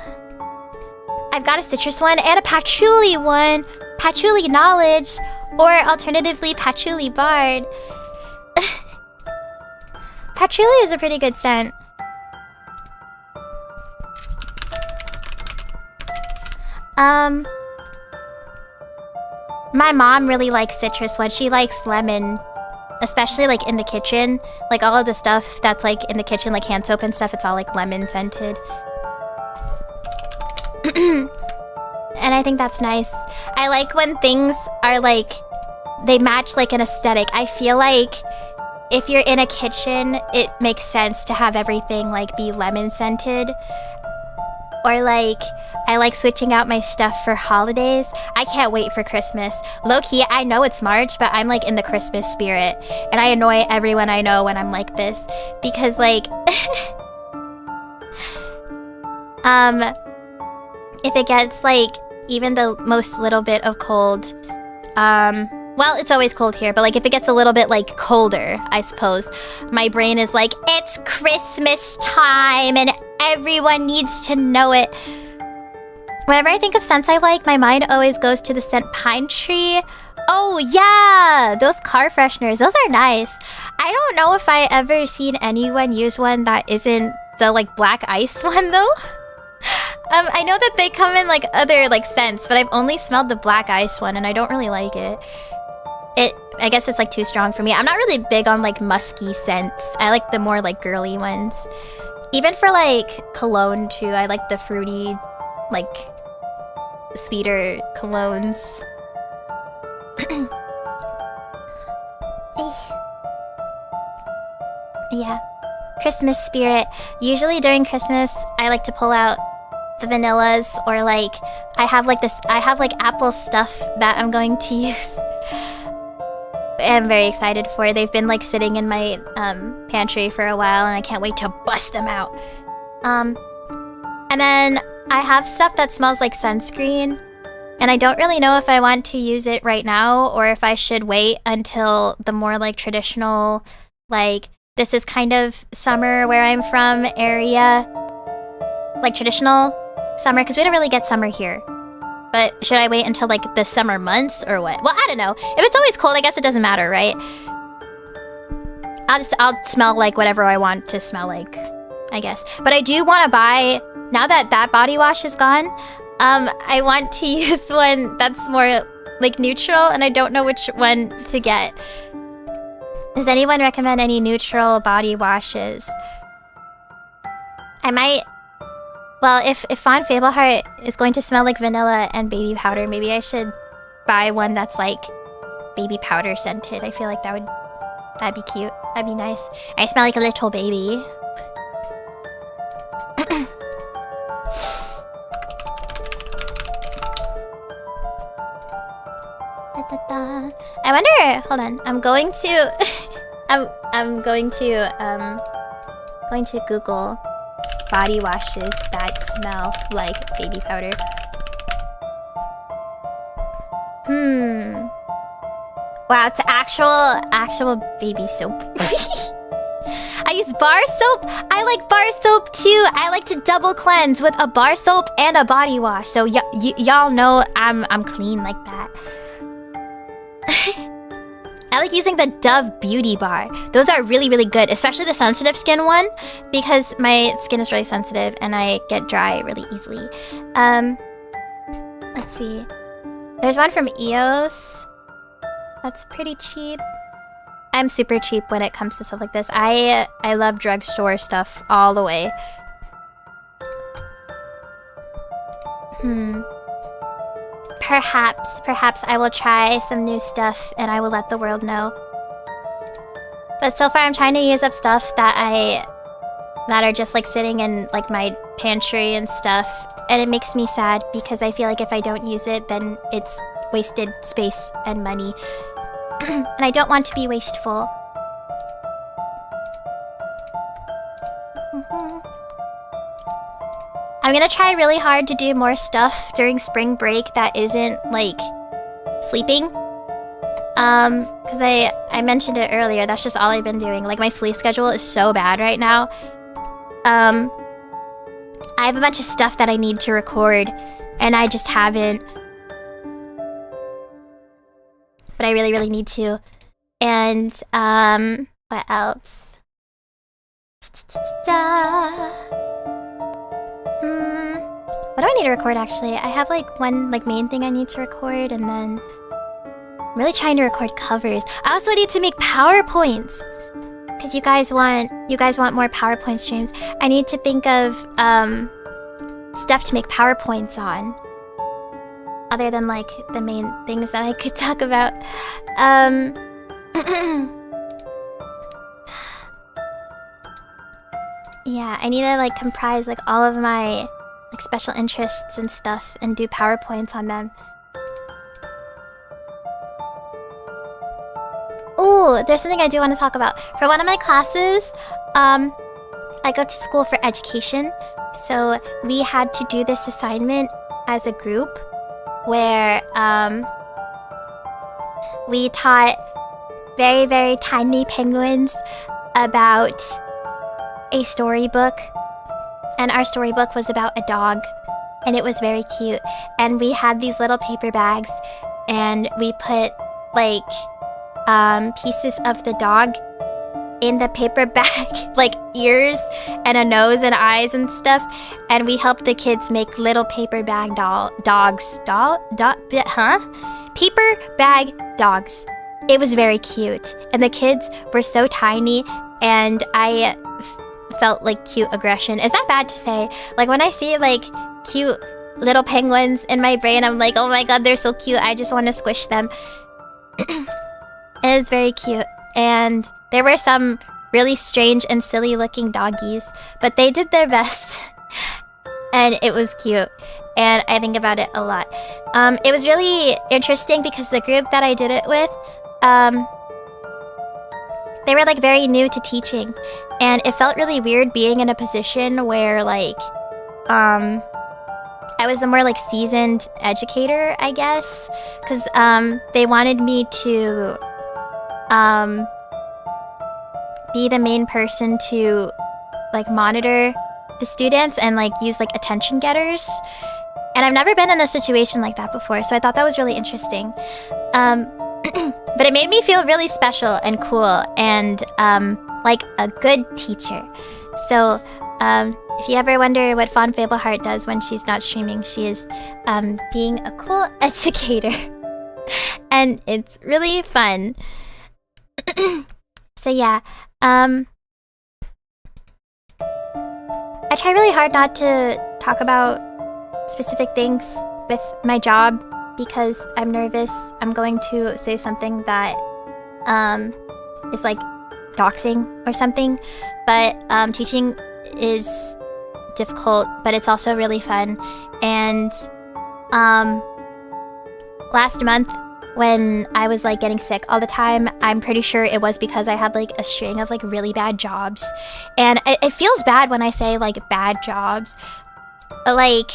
Speaker 1: I've got a citrus one and a patchouli one. Patchouli knowledge. Or alternatively, patchouli bard. Patchouli is a pretty good scent. My mom really likes citrus one. She likes lemon. Especially like in the kitchen. Like all of the stuff that's like in the kitchen, like hand soap and stuff, it's all like lemon scented. And I think that's nice. I like when things are like, they match like an aesthetic. I feel like if you're in a kitchen, it makes sense to have everything like be lemon scented. Or like, I like switching out my stuff for holidays. I can't wait for Christmas. Low-key, I know it's March, but I'm like in the Christmas spirit. And I annoy everyone I know when I'm like this. Because like... if it gets like even the most little bit of cold... well, it's always cold here, but like if it gets a little bit like colder, I suppose, my brain is like, it's Christmas time and everyone needs to know it. Whenever I think of scents I like, my mind always goes to the scent pine tree. Oh yeah, those car fresheners, those are nice. I don't know if I ever seen anyone use one that isn't the like black ice one though. I know that they come in like other like scents, but I've only smelled the black ice one and I don't really like it. I guess it's like too strong for me. I'm not really big on like musky scents. I like the more like girly ones. Even for like cologne too, I like the fruity, like sweeter colognes. Yeah. Christmas spirit. Usually during Christmas, I like to pull out the vanillas, or like I have like apple stuff that I'm going to use. I'm very excited for. They've been like sitting in my pantry for a while and I can't wait to bust them out. And then I have stuff that smells like sunscreen and I don't really know if I want to use it right now or if I should wait until the more like traditional, like this is kind of summer where I'm from area, like traditional summer, because we don't really get summer here. But should I wait until like the summer months or what? Well, I don't know. If it's always cold, I guess it doesn't matter, right? I'll smell like whatever I want to smell like, I guess. But I do want to buy, now that that body wash is gone, I want to use one that's more like neutral and I don't know which one to get. Does anyone recommend any neutral body washes? I might... Well, if Fawn Fableheart is going to smell like vanilla and baby powder, maybe I should buy one that's like baby powder scented. I feel like that'd be cute. That'd be nice. I smell like a little baby. I wonder. Hold on. I'm going to. I'm going to Google body washes that smell like baby powder. Wow, it's actual baby soap. I use bar soap. I like bar soap too. I like to double cleanse with a bar soap and a body wash. So y'all know I'm clean like that. I like using the Dove Beauty Bar. Those are really, really good, especially the sensitive skin one, because my skin is really sensitive and I get dry really easily. Let's see. There's one from EOS. That's pretty cheap. I'm super cheap when it comes to stuff like this. I love drugstore stuff all the way. Perhaps I will try some new stuff and I will let the world know. But so far I'm trying to use up stuff that are just like sitting in like my pantry and stuff, and it makes me sad because I feel like if I don't use it, then it's wasted space and money. And I don't want to be wasteful. I'm gonna try really hard to do more stuff during spring break that isn't, like, sleeping. Because I mentioned it earlier, that's just all I've been doing. Like, my sleep schedule is so bad right now. I have a bunch of stuff that I need to record, and I just haven't. But I really, really need to. And, what else? What do I need to record, actually? I have, like, one, like, main thing I need to record, and then I'm really trying to record covers. I also need to make PowerPoints, because you guys want more PowerPoint streams. I need to think of, stuff to make PowerPoints on. Other than, like, the main things that I could talk about. Yeah, I need to, like, comprise, like, all of my, like, special interests and stuff and do PowerPoints on them. Ooh, there's something I do want to talk about. For one of my classes, I go to school for education, so we had to do this assignment as a group where, we taught very, very tiny penguins about a storybook, and our storybook was about a dog, and it was very cute. And we had these little paper bags, and we put, like, pieces of the dog in the paper bag, like ears and a nose and eyes and stuff, and we helped the kids make little paper bag paper bag dogs. It was very cute, and the kids were so tiny, and I felt like cute aggression. Is that bad to say? Like, when I see, like, cute little penguins in my brain, I'm like, oh my god, they're so cute, I just want to squish them. It was very cute, and there were some really strange and silly looking doggies, but they did their best. And it was cute, and I think about it a lot. It was really interesting because the group that I did it with, they were, like, very new to teaching, and it felt really weird being in a position where, like, I was the more, like, seasoned educator, I guess, because they wanted me to be the main person to, like, monitor the students and, like, use, like, attention getters. And I've never been in a situation like that before, so I thought that was really interesting. But it made me feel really special and cool and, like a good teacher. So, if you ever wonder what Fawn Fableheart does when she's not streaming, she is, being a cool educator. And it's really fun. So yeah, I try really hard not to talk about specific things with my job because I'm nervous I'm going to say something that is like doxing or something. But teaching is difficult, but it's also really fun. And last month when I was, like, getting sick all the time, I'm pretty sure it was because I had, like, a string of, like, really bad jobs. And it feels bad when I say, like, bad jobs. Like,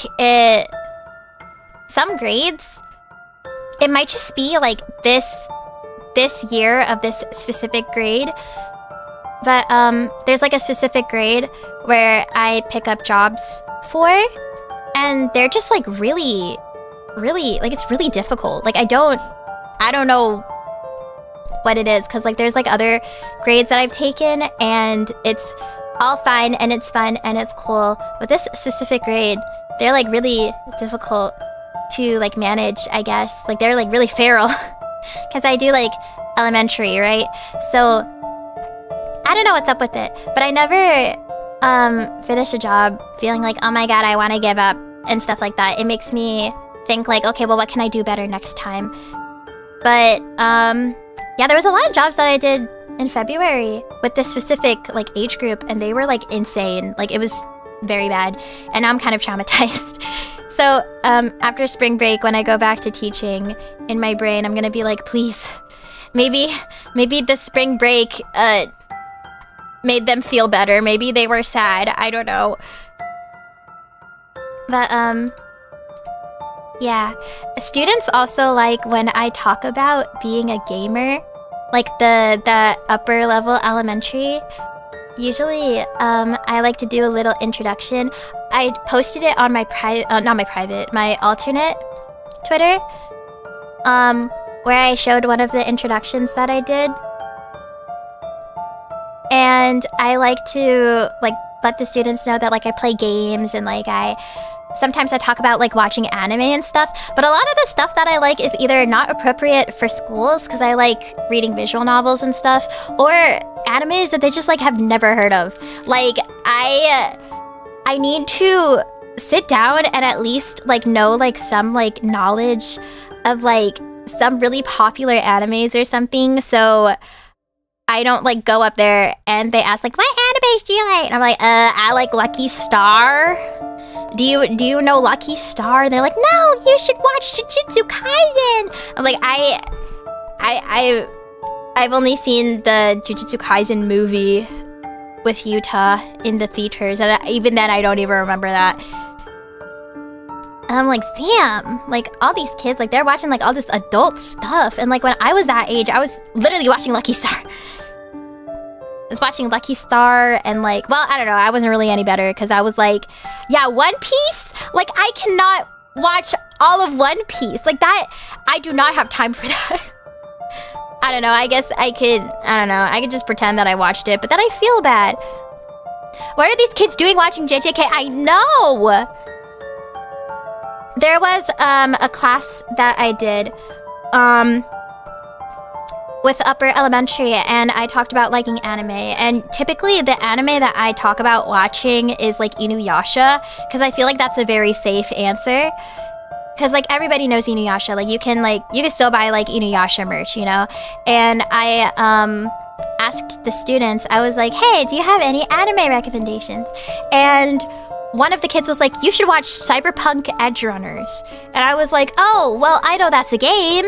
Speaker 1: some grades, it might just be, like, this year of this specific grade. But, there's, like, a specific grade where I pick up jobs for, and they're just, like, really, like, it's really difficult. Like, I don't know what it is, because like there's like other grades that I've taken and it's all fine and it's fun and it's cool, but this specific grade, they're like really difficult to like manage, I guess. Like they're like really feral because I do like elementary, right? So I don't know what's up with it, but I never finish a job feeling like, oh my god, I want to give up and stuff like that. It makes me think like, okay, well, what can I do better next time? But yeah, there was a lot of jobs that I did in February with this specific like age group, and they were like insane. Like it was very bad, and now I'm kind of traumatized. So after spring break, when I go back to teaching, in my brain I'm gonna be like, please, maybe the spring break made them feel better. Maybe they were sad, I don't know. But yeah, students also like when I talk about being a gamer, like the upper level elementary. Usually I like to do a little introduction. I posted it on my my alternate Twitter, where I showed one of the introductions that I did. And I like to like let the students know that like I play games, and like sometimes I talk about like watching anime and stuff, but a lot of the stuff that I like is either not appropriate for schools because I like reading visual novels and stuff, or animes that they just like have never heard of. Like I need to sit down and at least like know like some like knowledge of like some really popular animes or something, so I don't like go up there and they ask like, what animes do you like? And I'm like, I like Lucky Star. Do you know Lucky Star? And they're like, no, you should watch Jujutsu Kaisen. I'm like, I've only seen the Jujutsu Kaisen movie with Yuta in the theaters, and even then I don't even remember that. And I'm like, damn, like all these kids, like they're watching like all this adult stuff, and like when I was that age, I was literally watching Lucky Star. I was watching Lucky Star, and like, well, I don't know, I wasn't really any better because I was like, yeah, One Piece? Like, I cannot watch all of One Piece. Like that, I do not have time for that. I don't know, I guess I could just pretend that I watched it, but then I feel bad. What are these kids doing watching JJK? I know! There was a class that I did with upper elementary, and I talked about liking anime, and typically the anime that I talk about watching is like Inuyasha, because I feel like that's a very safe answer, because like everybody knows Inuyasha. Like you can still buy like Inuyasha merch, you know. And I asked the students, I was like, hey, do you have any anime recommendations? And one of the kids was like, you should watch Cyberpunk Edge Runners. And I was like, oh, well, I know that's a game.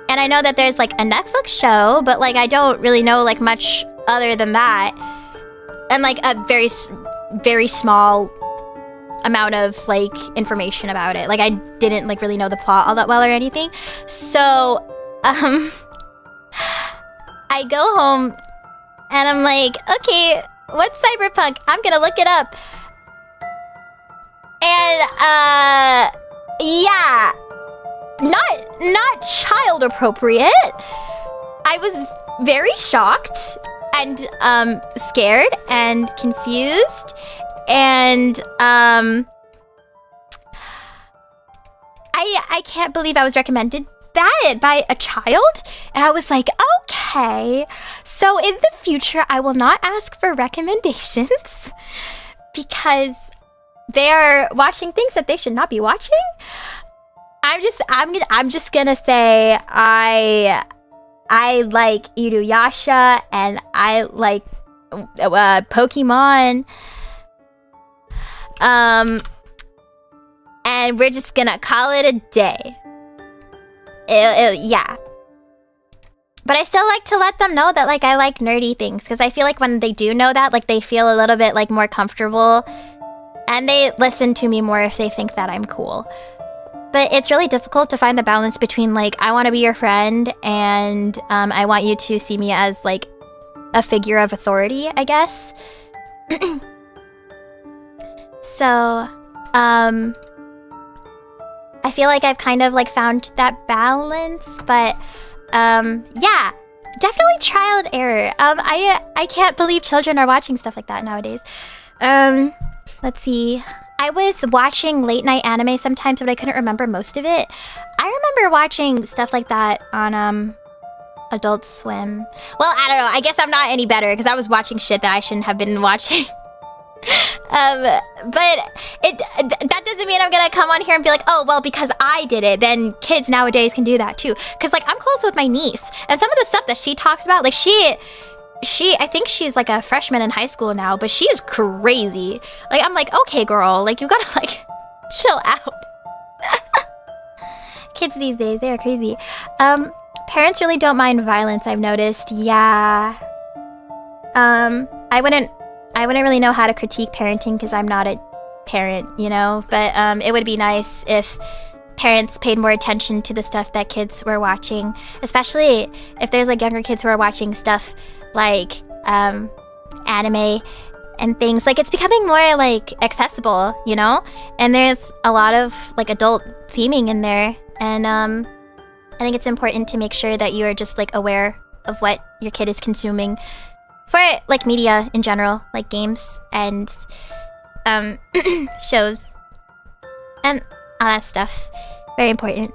Speaker 1: And I know that there's like a Netflix show, but like I don't really know like much other than that. And like a very, very small amount of like information about it. Like I didn't like really know the plot all that well or anything. So I go home and I'm like, okay, what's Cyberpunk? I'm gonna look it up. And yeah, not child appropriate. I was very shocked and scared and confused, and I can't believe I was recommended that by a child. And I was like, okay, so in the future I will not ask for recommendations because they are watching things that they should not be watching. I'm just gonna say I like Inuyasha and I like Pokemon. And we're just gonna call it a day. Yeah. But I still like to let them know that like I like nerdy things, because I feel like when they do know that, like they feel a little bit like more comfortable, and they listen to me more if they think that I'm cool. But it's really difficult to find the balance between like I want to be your friend and I want you to see me as like a figure of authority, I guess. So I feel like I've kind of like found that balance, but yeah, definitely trial and error. I can't believe children are watching stuff like that nowadays. Let's see. I was watching late night anime sometimes, but I couldn't remember most of it. I remember watching stuff like that on Adult Swim. Well, I don't know. I guess I'm not any better because I was watching shit that I shouldn't have been watching. But that doesn't mean I'm gonna come on here and be like, oh, well, because I did it, then kids nowadays can do that too. Because like I'm close with my niece, and some of the stuff that she talks about, like she I think she's like a freshman in high school now, but she is crazy. Like I'm like, okay, girl, like you gotta like chill out. Kids these days, they are crazy. Parents really don't mind violence, I've noticed. Yeah. I wouldn't really know how to critique parenting because I'm not a parent, you know? But it would be nice if parents paid more attention to the stuff that kids were watching, especially if there's like younger kids who are watching stuff like anime and things. Like it's becoming more like accessible, you know? And there's a lot of like adult theming in there. And I think it's important to make sure that you are just like aware of what your kid is consuming for like media in general, like games and shows and all that stuff. Very important.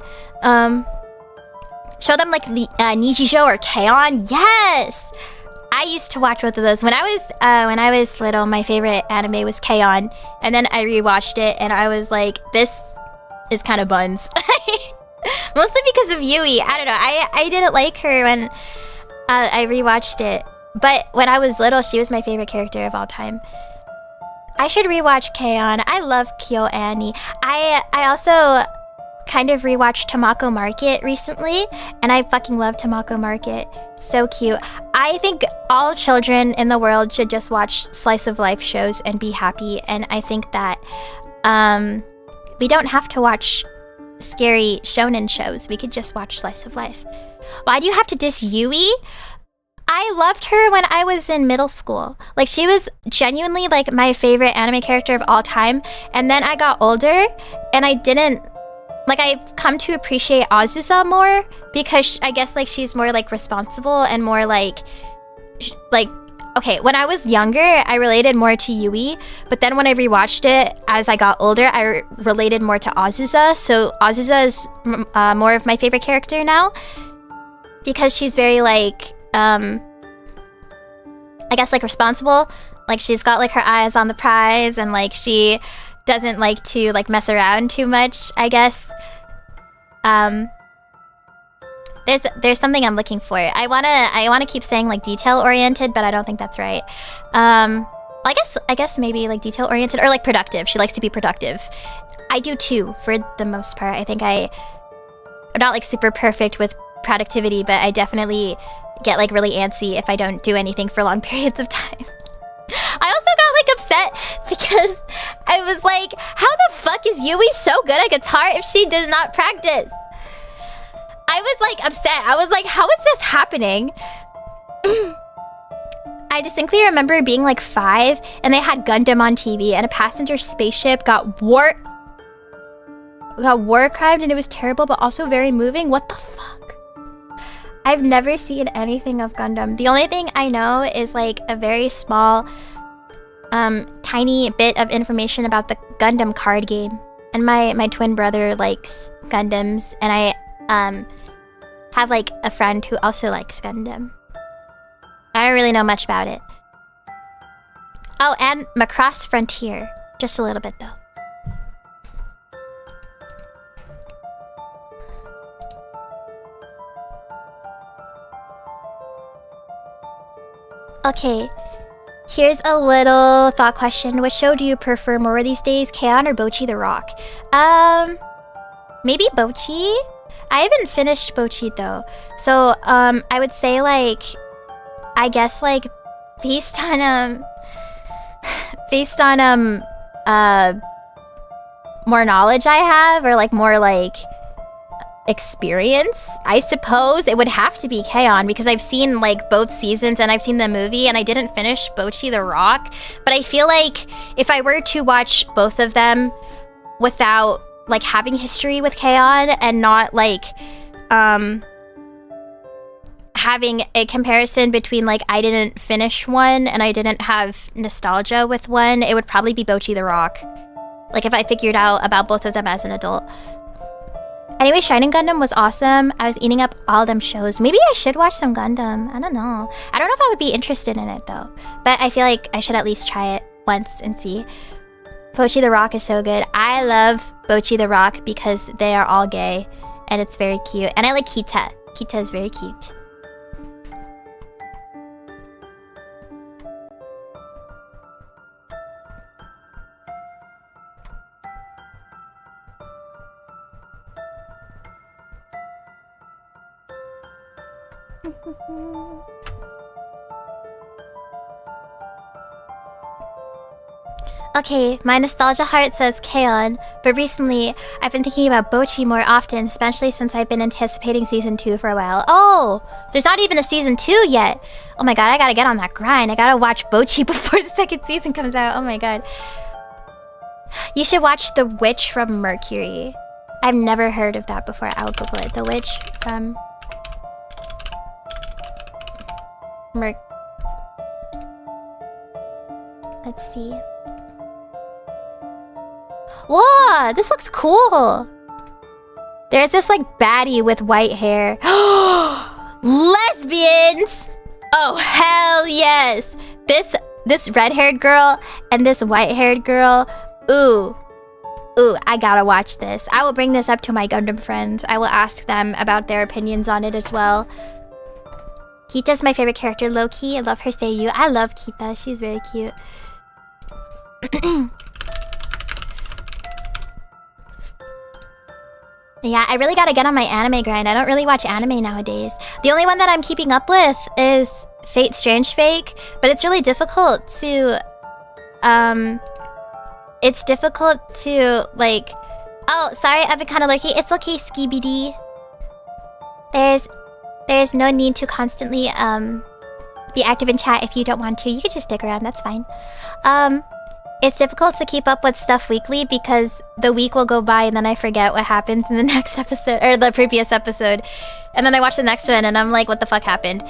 Speaker 1: Show them like the Nichijou or K-On! Yes! I used to watch both of those. When I was little, my favorite anime was K-On! And then I rewatched it and I was like, this is kind of buns. Mostly because of Yui. I don't know. I didn't like her when I rewatched it. But when I was little, she was my favorite character of all time. I should rewatch K-On! I love Kyo Annie. I also kind of rewatched Tamako Market recently, and I fucking love Tamako Market. So cute. I think all children in the world should just watch slice of life shows and be happy. And I think that we don't have to watch scary shonen shows. We could just watch slice of life. Why do you have to diss Yui? I loved her when I was in middle school. Like she was genuinely like my favorite anime character of all time. And then I got older and I didn't, like I've come to appreciate Azusa more because I guess like she's more like responsible and more like, okay, when I was younger, I related more to Yui, but then when I rewatched it as I got older, I related more to Azusa. So Azusa is more of my favorite character now because she's very like, I guess like responsible. Like she's got like her eyes on the prize and like she doesn't like to like mess around too much, I guess. There's something I'm looking for. I wanna keep saying like detail oriented, but I don't think that's right. I guess maybe like detail oriented or like productive. She likes to be productive. I do too, for the most part. I think I'm not like super perfect with productivity, but I definitely get like really antsy if I don't do anything for long periods of time. I also got like upset because I was like, how the fuck is Yui so good at guitar if she does not practice? I was like upset. I was like, how is this happening? I distinctly remember being like 5 and they had Gundam on TV and a passenger spaceship got war crimed and it was terrible but also very moving. What the fuck? I've never seen anything of Gundam. The only thing I know is like a very small, tiny bit of information about the Gundam card game. And my twin brother likes Gundams, and I have like a friend who also likes Gundam. I don't really know much about it. Oh, and Macross Frontier. Just a little bit though. Okay, here's a little thought question. Which show do you prefer more these days, K-On! Or Bocchi the Rock? Maybe Bocchi? I haven't finished Bocchi though. So, I would say like, I guess like, based on more knowledge I have, or like more like, experience, I suppose it would have to be K-On! Because I've seen like both seasons and I've seen the movie and I didn't finish Bocchi the Rock, but I feel like if I were to watch both of them without like having history with K-On! And not like having a comparison between like I didn't finish one and I didn't have nostalgia with one, it would probably be Bocchi the Rock. Like if I figured out about both of them as an adult. Anyway, Shining Gundam was awesome. I was eating up all them shows. Maybe I should watch some Gundam. I don't know. I don't know if I would be interested in it though. But I feel like I should at least try it once and see. Bocchi the Rock is so good. I love Bocchi the Rock because they are all gay. And it's very cute. And I like Kita. Kita is very cute. Okay, my nostalgia heart says K-On, but recently I've been thinking about Bocchi more often, especially since I've been anticipating season 2 for a while. Oh, there's not even a season 2 yet. Oh my god, I gotta get on that grind. I gotta watch Bocchi before the second season comes out. Oh my god. You should watch The Witch from Mercury. I've never heard of that before. I'll Google it. The Witch from Let's see. Whoa, this looks cool. There's this like baddie with white hair. Lesbians! Oh hell yes! This red-haired girl and this white-haired girl. Ooh, I gotta watch this. I will bring this up to my Gundam friends. I will ask them about their opinions on it as well. Kita's my favorite character, low-key. I love her seiyuu. I love Kita. She's very cute. Yeah, I really gotta get on my anime grind. I don't really watch anime nowadays. The only one that I'm keeping up with is Fate Strange Fake, but it's really difficult to... It's difficult to, like... Oh, sorry, I've been kind of lurky. It's okay, Skibidi. There's no need to constantly, be active in chat if you don't want to. You could just stick around, that's fine. It's difficult to keep up with stuff weekly because the week will go by and then I forget what happens in the next episode, or the previous episode. And then I watch the next one and I'm like, what the fuck happened?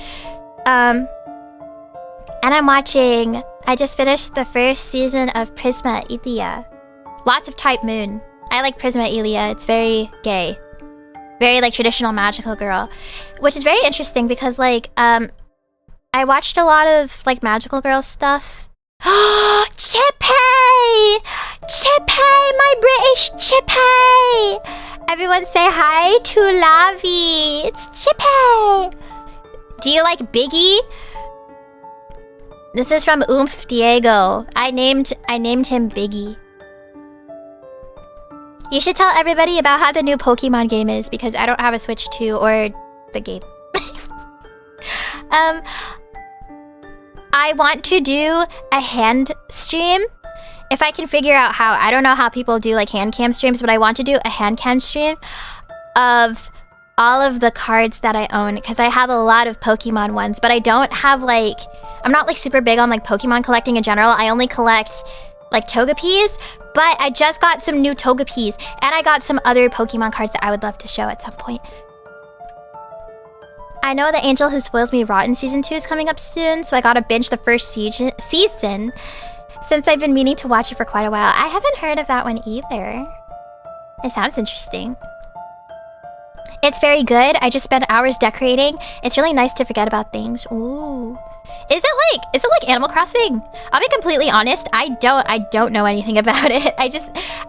Speaker 1: And I'm watching... I just finished the first season of Prisma Ilia. Lots of Type Moon. I like Prisma Ilia. It's very gay. Very, like, traditional magical girl. Which is very interesting because, like, I watched a lot of, like, magical girl stuff. Chippy! Chippy! My British Chippy! Everyone say hi to Lavi. It's Chippy! Do you like Biggie? This is from Oomph Diego. I named him Biggie. You should tell everybody about how the new Pokemon game is because I don't have a Switch 2 or the game. I want to do a hand stream. If I can figure out how. I don't know how people do like hand cam streams, but I want to do a hand cam stream of all of the cards that I own because I have a lot of Pokemon ones, but I don't have like... I'm not like super big on like Pokemon collecting in general. I only collect like Togepis, but I just got some new Togepis and I got some other Pokemon cards that I would love to show at some point. I know The Angel Who Spoils Me Rotten Season 2 is coming up soon, so I gotta binge the first season since I've been meaning to watch it for quite a while. I haven't heard of that one either. It sounds interesting. It's very good. I just spent hours decorating. It's really nice to forget about things. Ooh. Is it like Animal Crossing? I'll be completely honest, I don't know anything about it.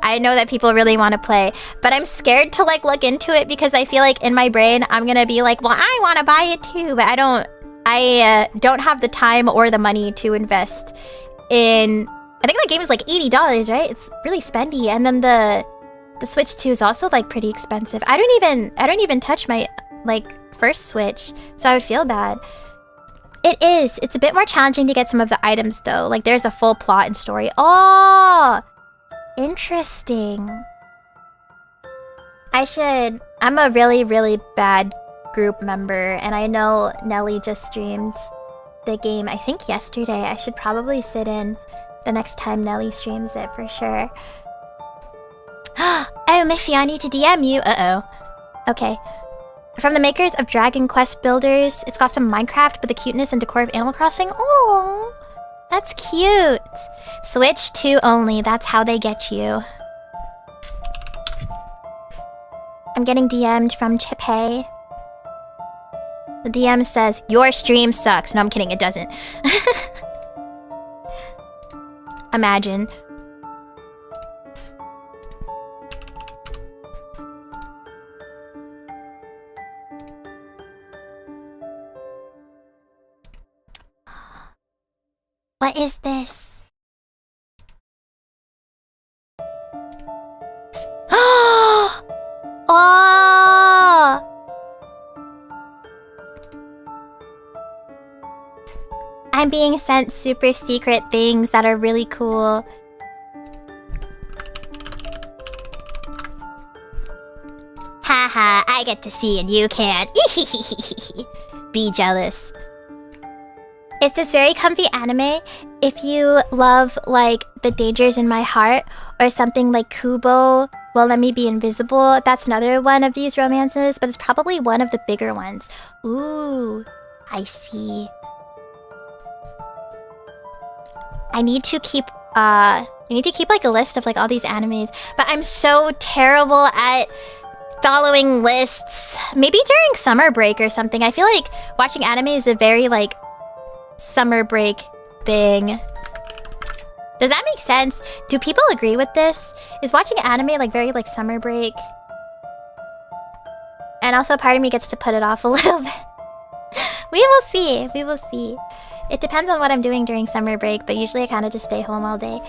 Speaker 1: I know that people really want to play, but I'm scared to like look into it because I feel like in my brain I'm gonna be like, well, I want to buy it too, but I don't have the time or the money to invest in... I think that game is like $80, right? It's really spendy, and then the Switch 2 is also like pretty expensive. I don't even touch my like first Switch, so I would feel bad. It is. It's a bit more challenging to get some of the items though. Like there's a full plot and story. Oh, interesting. I'm a really, really bad group member, and I know Nelly just streamed the game, I think yesterday. I should probably sit in the next time Nelly streams it for sure. Oh, Miffy, I need to DM you. Uh-oh. Okay. From the makers of Dragon Quest Builders. It's got some Minecraft, but the cuteness and decor of Animal Crossing. Oh, that's cute. Switch 2 only. That's how they get you. I'm getting DM'd from Chipe. The DM says, your stream sucks. No, I'm kidding. It doesn't. Imagine. What is this? Oh! I'm being sent super secret things that are really cool. Haha, I get to see and you can't. Be jealous. It's this very comfy anime. If you love like The Dangers in My Heart or something like Kubo, Well Let Me Be Invisible, that's another one of these romances, but it's probably one of the bigger ones. Ooh, I see. I need to keep like a list of like all these animes, but I'm so terrible at following lists. Maybe during summer break or something. I feel like watching anime is a very like summer break thing. Does that make sense? Do people agree with this? Is watching anime like very like summer break? And also part of me gets to put it off a little bit. We will see. We will see. It depends on what I'm doing during summer break, but usually I kind of just stay home all day.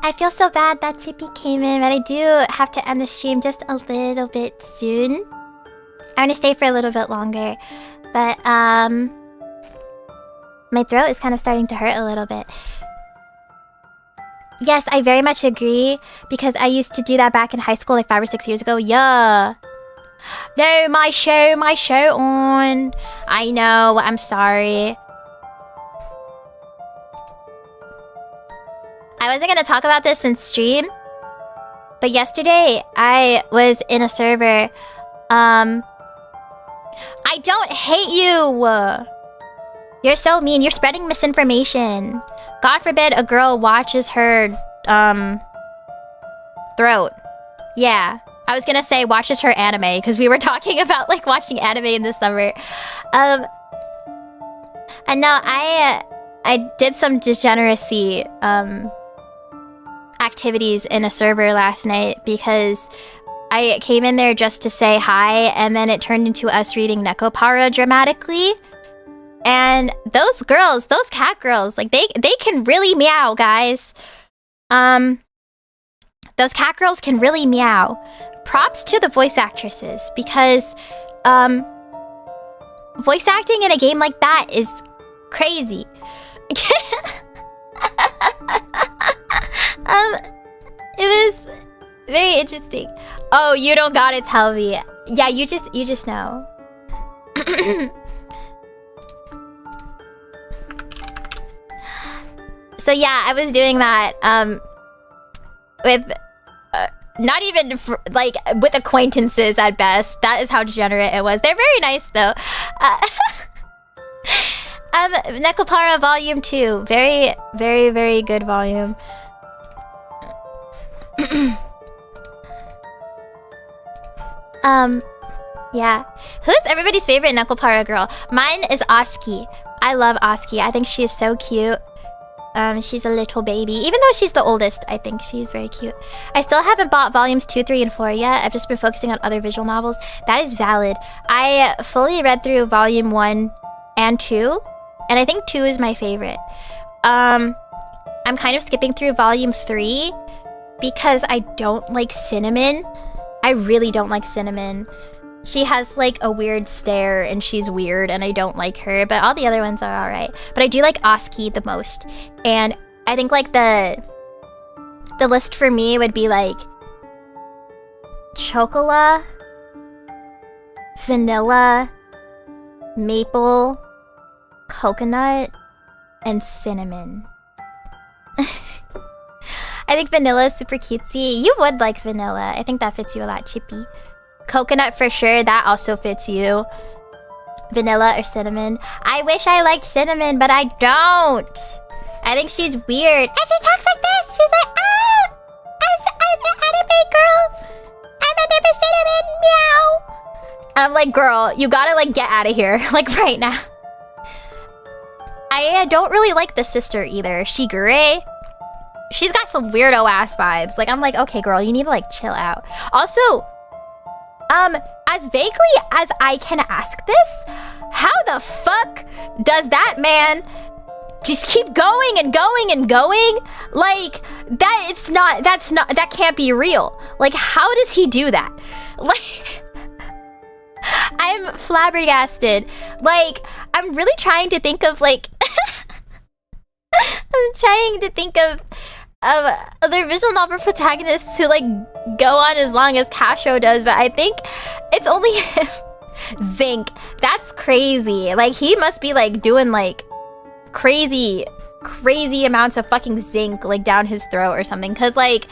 Speaker 1: I feel so bad that Chippy came in, but I do have to end the stream just a little bit soon. I'm gonna stay for a little bit longer, but my throat is kind of starting to hurt a little bit. Yes, I very much agree, because I used to do that back in high school like 5 or 6 years ago. Yeah. No, my show on. I know, I'm sorry. I wasn't gonna talk about this in stream, but yesterday I was in a server. I don't hate you. You're so mean. You're spreading misinformation. God forbid a girl watches her throat. Yeah, I was gonna say watches her anime because we were talking about like watching anime in the summer. And no, I did some degeneracy activities in a server last night because I came in there just to say hi, and then it turned into us reading Nekopara dramatically. And those girls, those cat girls, like they can really meow, guys. Those cat girls can really meow. Props to the voice actresses, because voice acting in a game like that is crazy. It was very interesting. Oh, you don't gotta tell me. Yeah, you just know. So yeah, I was doing that with not even like with acquaintances at best. That is how degenerate it was. They're very nice though. Nekopara Volume 2, very, very, very good volume. Yeah. Who's everybody's favorite Nekopara girl? Mine is Oski. I love Oski. I think she is so cute. She's a little baby. Even though she's the oldest, I think she's very cute. I still haven't bought volumes 2, 3, and 4 yet. I've just been focusing on other visual novels. That is valid. I fully read through volume 1 and 2, and I think 2 is my favorite. I'm kind of skipping through volume 3 because I don't like Cinnamon. I really don't like Cinnamon. She has like a weird stare and she's weird and I don't like her, but all the other ones are alright. But I do like Oski the most. And I think like the list for me would be like Chocola, Vanilla, maple, coconut, and cinnamon. I think vanilla is super cutesy. You would like vanilla. I think that fits you a lot, Chippy. Coconut for sure. That also fits you. Vanilla or cinnamon. I wish I liked cinnamon, but I don't. I think she's weird. And she talks like this. She's like, oh, I'm an anime girl. I'm a name of cinnamon. Meow. And I'm like, girl, you gotta like get out of here. Like right now. I don't really like the sister either. Shigure. She's got some weirdo ass vibes. Like I'm like, okay, girl, you need to like chill out. Also, as vaguely as I can ask this, how the fuck does that man just keep going and going and going? Like that can't be real. Like how does he do that? Like I'm flabbergasted. Like I'm really trying to think of like I'm trying to think of other visual novel protagonists who like go on as long as Casho does, but I think it's only him. Zinc. That's crazy. Like he must be like doing like crazy amounts of fucking zinc like down his throat or something, cause like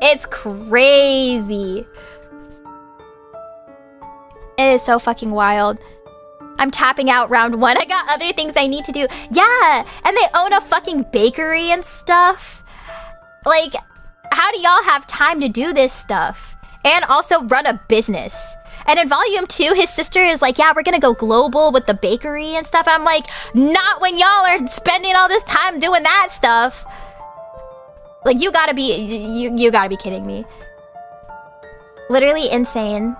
Speaker 1: it's crazy. It is so fucking wild. I'm tapping out round 1. I got other things I need to do. Yeah, and they own a fucking bakery and stuff. Like, how do y'all have time to do this stuff? And also run a business. And in volume 2, his sister is like, yeah, we're gonna go global with the bakery and stuff. I'm like, not when y'all are spending all this time doing that stuff. Like, you gotta be, you gotta be kidding me. Literally insane.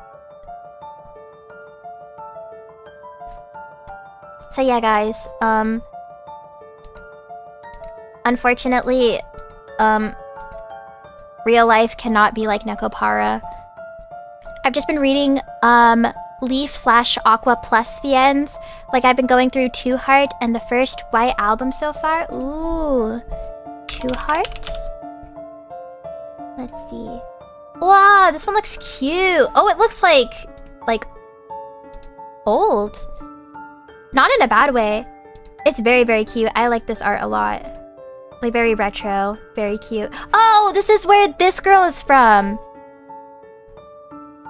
Speaker 1: So yeah, guys, unfortunately, real life cannot be like Nekopara. I've just been reading, Leaf/Aqua Plus the ends. Like, I've been going through Two Heart and the first White album so far. Ooh. Two Heart? Let's see. Wow, this one looks cute. Oh, it looks like old. Not in a bad way. It's very, very cute. I like this art a lot. Like, very retro. Very cute. Oh, this is where this girl is from.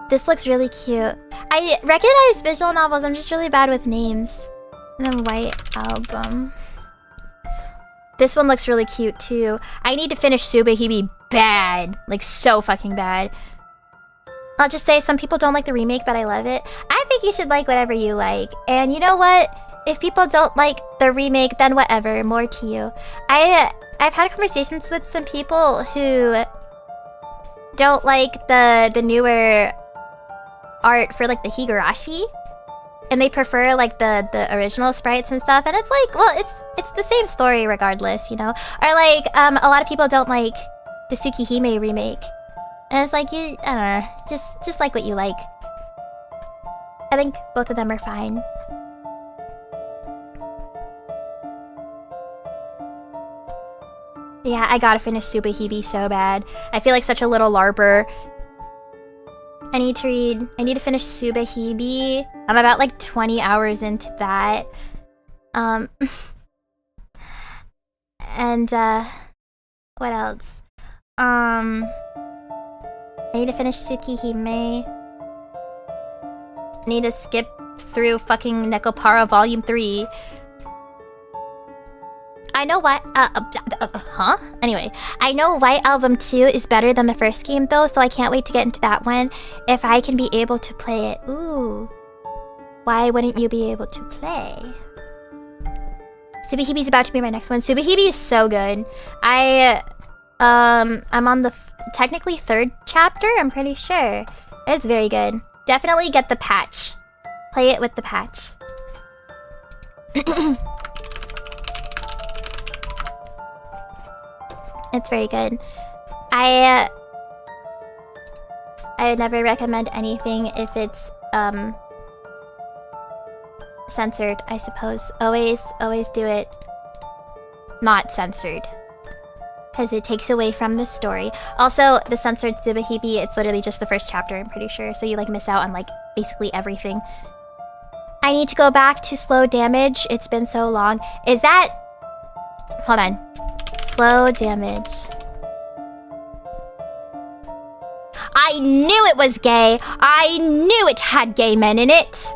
Speaker 1: This looks really cute. I recognize visual novels. I'm just really bad with names. And then White Album. This one looks really cute, too. I need to finish Tsubehebe bad. Like, so fucking bad. I'll just say some people don't like the remake, but I love it. I think you should like whatever you like. And you know what? If people don't like the remake, then whatever. More to you. I've had conversations with some people who don't like the newer art for like the Higurashi. And they prefer like the original sprites and stuff. And it's like, well, it's the same story regardless, you know? Or like, a lot of people don't like the Tsukihime remake. And it's like, I don't know, just like what you like. I think both of them are fine. Yeah, I gotta finish Tsubehebe so bad. I feel like such a little larper. I need to finish Tsubehebe. I'm about like 20 hours into that. And what else? I need to finish Tsukihime. I need to skip through fucking Nekopara Volume 3. I know what, huh? Anyway, I know White Album 2 is better than the first game though, so I can't wait to get into that one if I can be able to play it. Ooh. Why wouldn't you be able to play? Tsubihibi's about to be my next one. Tsubihibi is so good. I'm on the technically 3rd chapter, I'm pretty sure. It's very good. Definitely get the patch. Play it with the patch. It's very good. I would never recommend anything if it's censored, I suppose. Always do it not censored. Because it takes away from the story. Also, the censored Tsubehebe, it's literally just the first chapter, I'm pretty sure. So you like miss out on like basically everything. I need to go back to slow damage. It's been so long. Is that... Hold on. Slow damage. I knew it was gay. I knew it had gay men in it.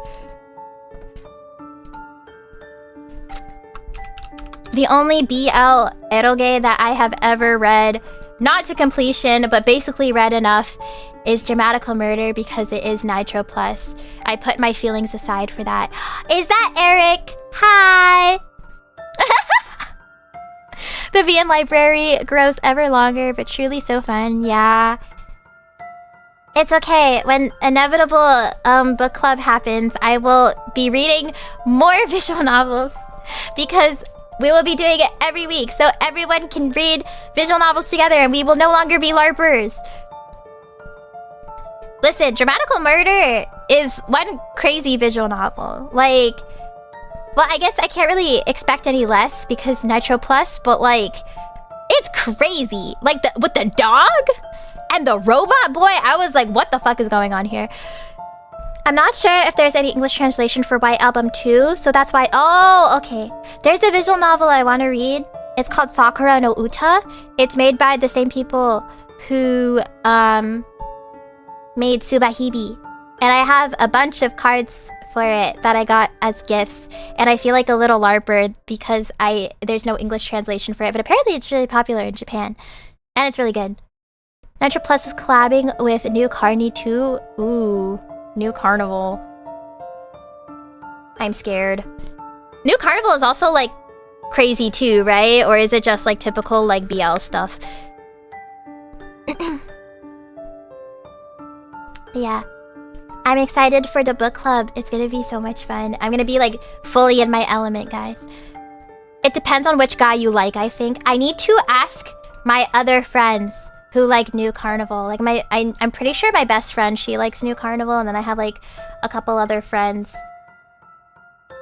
Speaker 1: The only BL eroge that I have ever read, not to completion, but basically read enough, is Dramatical Murder because it is Nitro Plus. I put my feelings aside for that. Is that Eric? Hi! The VN library grows ever longer, but truly so fun. Yeah. It's okay. When inevitable book club happens, I will be reading more visual novels because we will be doing it every week, so everyone can read visual novels together and we will no longer be LARPers. Listen, Dramatical Murder is one crazy visual novel. Like, well, I guess I can't really expect any less because Nitro Plus, but like, it's crazy. Like, with the dog and the robot boy, I was like, what the fuck is going on here? I'm not sure if there's any English translation for White Album 2, so that's why... Oh, okay. There's a visual novel I want to read. It's called Sakura no Uta. It's made by the same people who made Tsubahibi. And I have a bunch of cards for it that I got as gifts. And I feel like a little LARPer because there's no English translation for it. But apparently it's really popular in Japan. And it's really good. Nitro Plus is collabing with New Carney 2. Ooh. New Carnival. I'm scared. New Carnival is also like crazy too, right? Or is it just like typical like BL stuff? Yeah. I'm excited for the book club. It's gonna be so much fun. I'm gonna be like fully in my element, guys. It depends on which guy you like, I think. I need to ask my other friends who like New Carnival. Like I'm pretty sure my best friend, she likes New Carnival, and then I have like a couple other friends.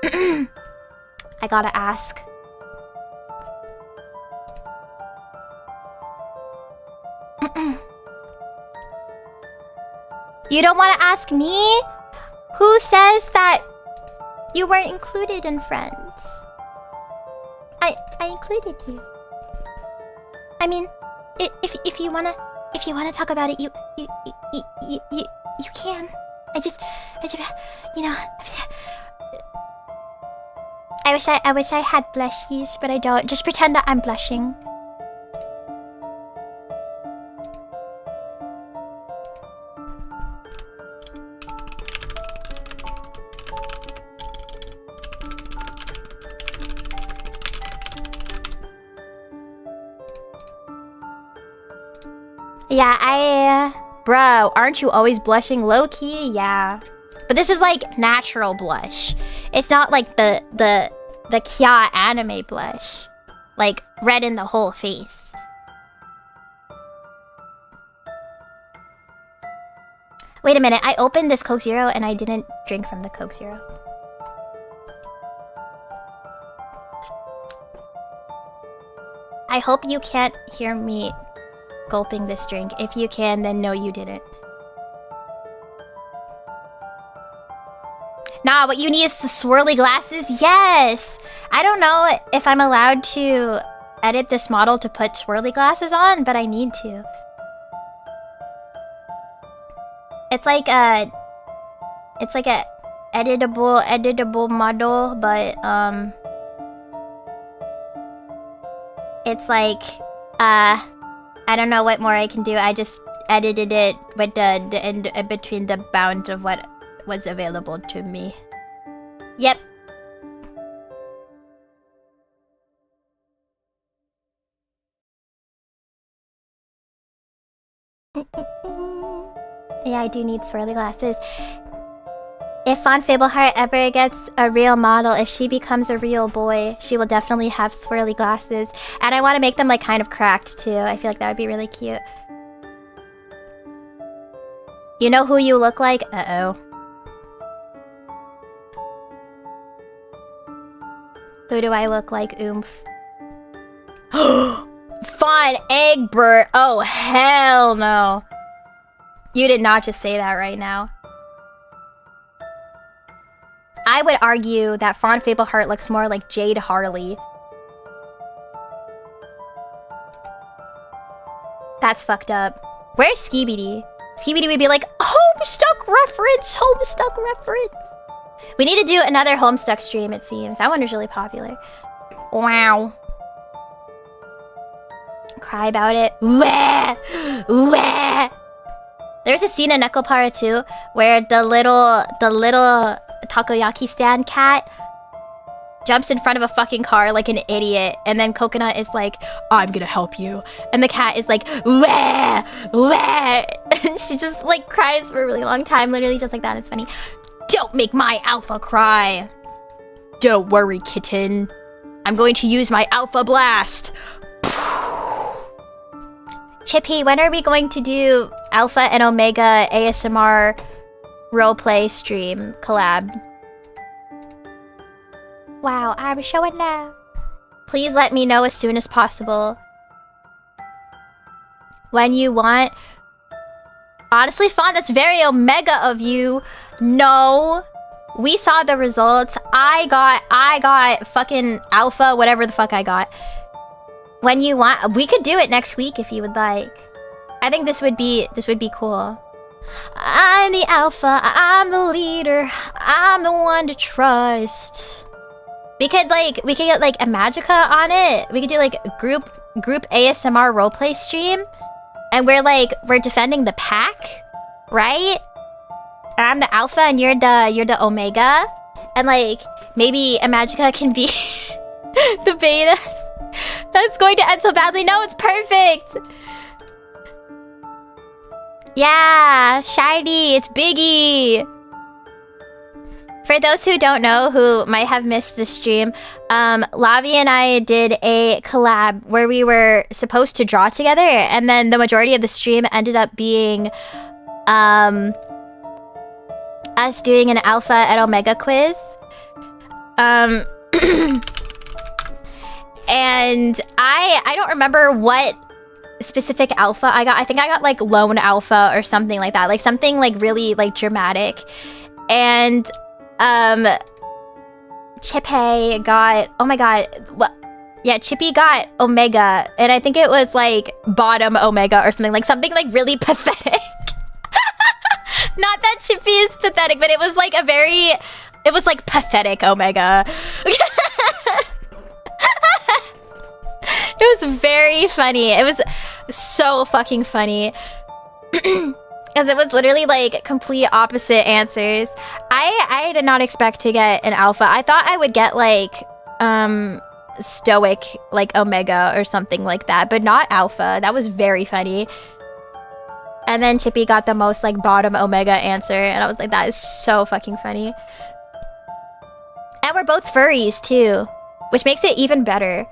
Speaker 1: I gotta ask. You don't want to ask me? Who says that you weren't included in friends? I included you. I mean, if you wanna talk about it, you can. I just you know. I wish I had blushies, but I don't. Just pretend that I'm blushing. Yeah, bro, aren't you always blushing low-key? Yeah. But this is like natural blush. It's not like the Kya anime blush. Like red in the whole face. Wait a minute, I opened this Coke Zero and I didn't drink from the Coke Zero. I hope you can't hear me gulping this drink. If you can, then no, you didn't. Nah, what you need is the swirly glasses. Yes! I don't know if I'm allowed to edit this model to put swirly glasses on, but I need to. It's like a editable model, but it's like I don't know what more I can do. I just edited it with the between the bounds of what was available to me. Yep. Yeah, I do need swirly glasses. If Fawn Fableheart ever gets a real model, if she becomes a real boy, she will definitely have swirly glasses. And I want to make them like kind of cracked too. I feel like that would be really cute. You know who you look like? Uh-oh. Who do I look like? Oomph. Fawn Egbert! Oh, hell no. You did not just say that right now. I would argue that Fawn Fableheart looks more like Jade Harley. That's fucked up. Where's Skibidi? Skibidi would be like, Homestuck reference! Homestuck reference! We need to do another Homestuck stream, it seems. That one was really popular. Wow. Cry about it. Wah! Wah! There's a scene in Nekoparra too, where the little takoyaki stand cat jumps in front of a fucking car like an idiot, and then Coconut is like, I'm gonna help you. And the cat is like, wah! Wah! And she just like cries for a really long time, literally just like that. It's funny. Don't make my alpha cry. Don't worry, kitten. I'm going to use my alpha blast. Chippy, when are we going to do Alpha and Omega ASMR roleplay stream collab? Wow, I'm showing now. Please let me know as soon as possible. When you want. Honestly, Fawn, that's very Omega of you. No. We saw the results. I got fucking Alpha, whatever the fuck I got. When you want, we could do it next week if you would like. I think this would be cool. I'm the alpha, I'm the leader, I'm the one to trust. We could get like iMAGiCA on it. We could do like a group ASMR roleplay stream, and we're defending the pack, right? I'm the alpha and you're the omega, and like maybe iMAGiCA can be the betas. That's going to end so badly. No, it's perfect. Yeah, shiny. It's Biggie. For those who don't know, who might have missed the stream, Lavi and I did a collab where we were supposed to draw together, and then the majority of the stream ended up being us doing an alpha and omega quiz. And I don't remember what specific alpha I got. I think I got like lone alpha or something like that. Like something like really like dramatic. And Chippy got, oh my god, what? Yeah, Chippy got omega, and I think it was like bottom omega or something like really pathetic. Not that Chippy is pathetic, but it was like pathetic omega. It was very funny. It was so fucking funny. Because it was literally like complete opposite answers. I did not expect to get an alpha. I thought I would get like stoic like omega or something like that, but not alpha. That was very funny. And then Chippy got the most like bottom omega answer, and I was like, that is so fucking funny. And we're both furries too, which makes it even better.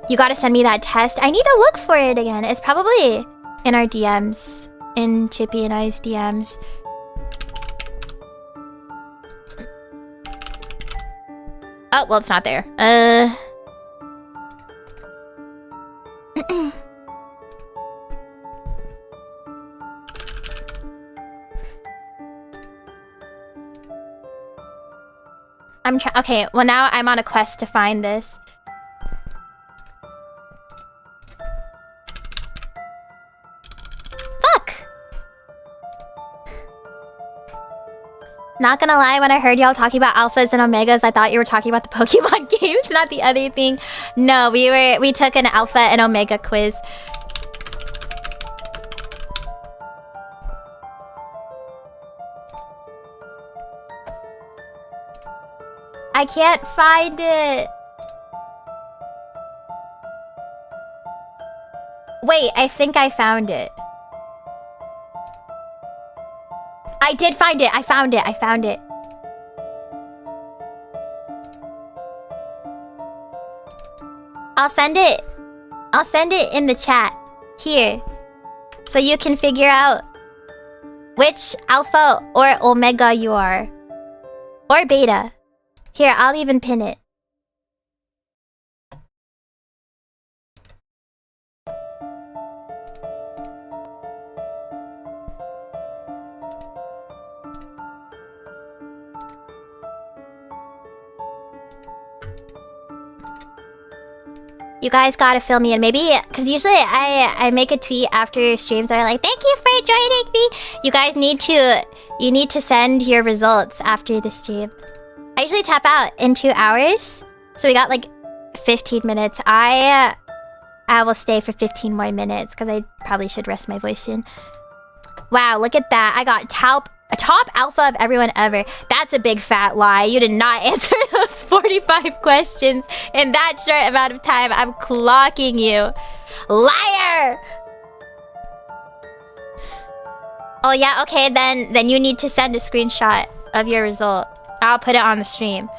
Speaker 1: You gotta send me that test. I need to look for it again. It's probably in our DMs. In Chippy and I's DMs. Oh, well, it's not there. Okay, well now I'm on a quest to find this. Not gonna lie, when I heard y'all talking about alphas and omegas, I thought you were talking about the Pokemon games, not the other thing. No, we took an alpha and omega quiz. I can't find it. Wait, I think I found it. I did find it. I found it. I'll send it in the chat here, so you can figure out which alpha or omega you are, or beta. Here, I'll even pin it. You guys gotta fill me in. Maybe, because usually I make a tweet after streams that are like, thank you for joining me. You guys need to send your results after the stream. I usually tap out in 2 hours. So we got like 15 minutes. I will stay for 15 more minutes because I probably should rest my voice soon. Wow, look at that. I got top alpha of everyone ever. That's a big fat lie. You did not answer those 45 questions in that short amount of time. I'm clocking you. Liar! Oh yeah, okay, then you need to send a screenshot of your result. I'll put it on the stream.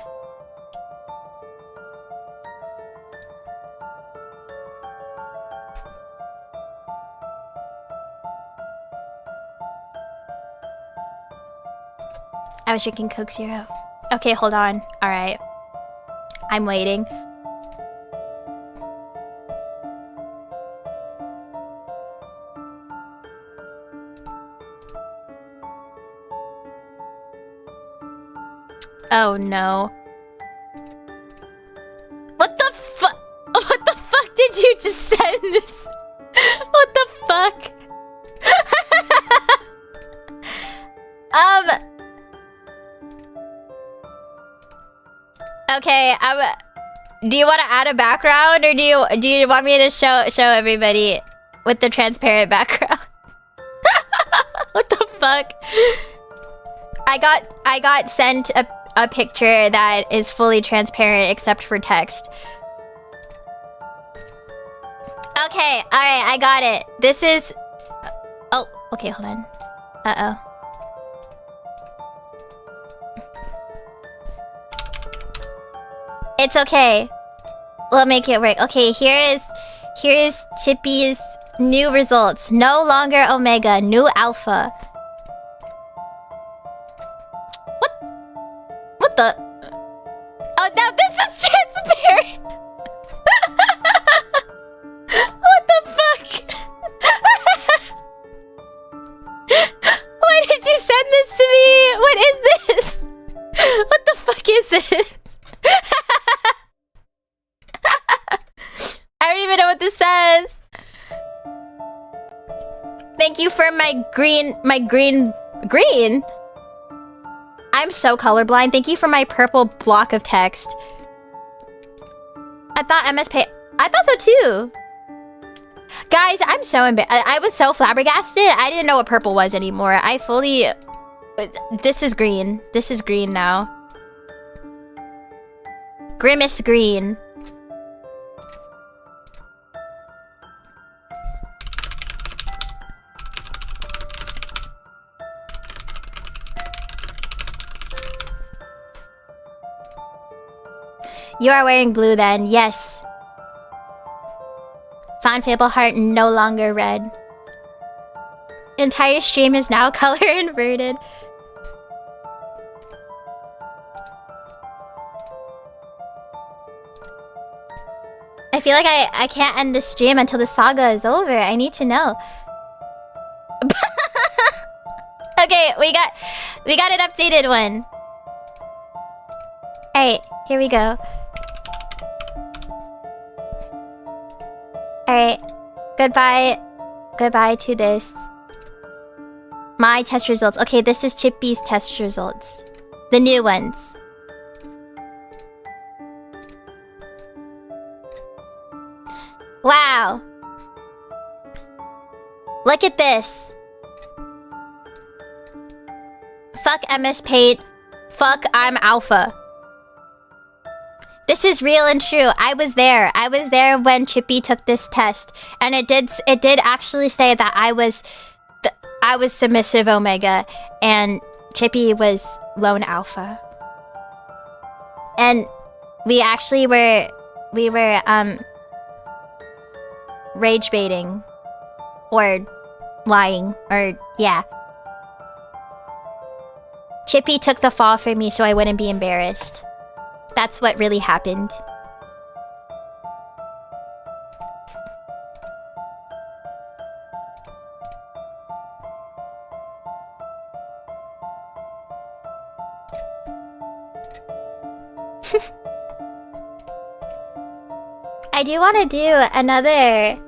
Speaker 1: I was drinking Coke Zero. Okay, hold on. Alright. I'm waiting. Oh no. What the fuck? What the fuck did you just send this? What the fuck? Okay, do you want to add a background, or do you want me to show everybody with the transparent background? What the fuck? I got sent a picture that is fully transparent except for text. Okay, all right, I got it. This is. Oh, okay, hold on. Uh-oh. It's okay. We'll make it work. Okay, here is Chippy's new results. No longer Omega, new Alpha. What the? Oh, now this is transparent. What the fuck? Why did you send this to me? What is this? What the fuck is this? I don't even know what this says. Thank you for my green. I'm so colorblind. Thank you for my purple block of text. I thought MSP. I thought so too. Guys, I'm so I was so flabbergasted. I didn't know what purple was anymore. I fully. This is green. This is green now. Grimace green. You are wearing blue then, yes. Fawn Fableheart no longer red. Entire stream is now color inverted. I feel like I can't end the stream until the saga is over. I need to know. Okay, we got an updated one. Alright, here we go. Alright. Goodbye to this. My test results. Okay, this is Chippy's test results. The new ones. Wow. Look at this. Fuck MS Paint. Fuck I'm Alpha. This is real and true. I was there. I was there when Chippy took this test, and it did actually say that I was submissive Omega, and Chippy was lone Alpha. And we actually were rage baiting, or lying, or yeah. Chippy took the fall for me so I wouldn't be embarrassed. That's what really happened. I do want to do another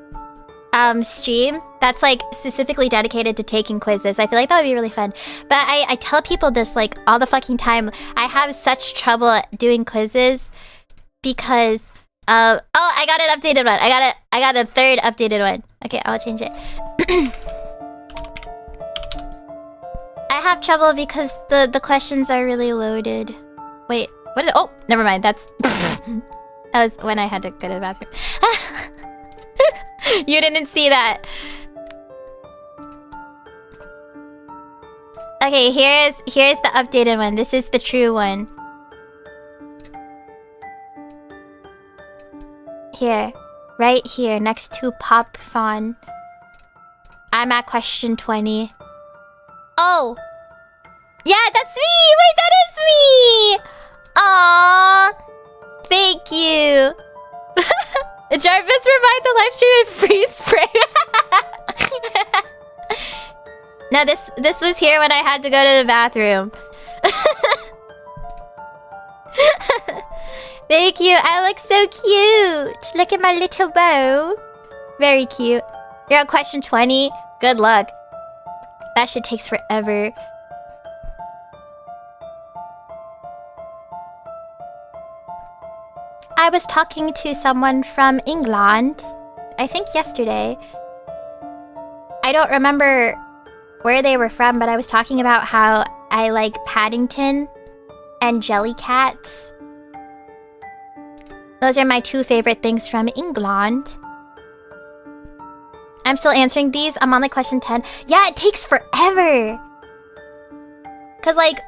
Speaker 1: stream that's like specifically dedicated to taking quizzes. I feel like that would be really fun. But I tell people this like all the fucking time. I have such trouble doing quizzes because oh, I got an updated one. I got a third updated one. Okay, I'll change it. I have trouble because the questions are really loaded. Wait, what is it? Oh, never mind. That's that was when I had to go to the bathroom. You didn't see that. Okay, here's the updated one. This is the true one. Here, right here, next to Pop Fawn. I'm at question 20. Oh! Yeah, that's me! Wait, that is me! Aww! Thank you! Jarvis revived the live stream with free spray. No, this was here when I had to go to the bathroom. Thank you. I look so cute. Look at my little bow. Very cute. You're on question 20. Good luck. That shit takes forever. I was talking to someone from England, I think yesterday. I don't remember where they were from, but I was talking about how I like Paddington and Jellycats. Those are my two favorite things from England. I'm still answering these. I'm on like question 10. Yeah, it takes forever. Cause like,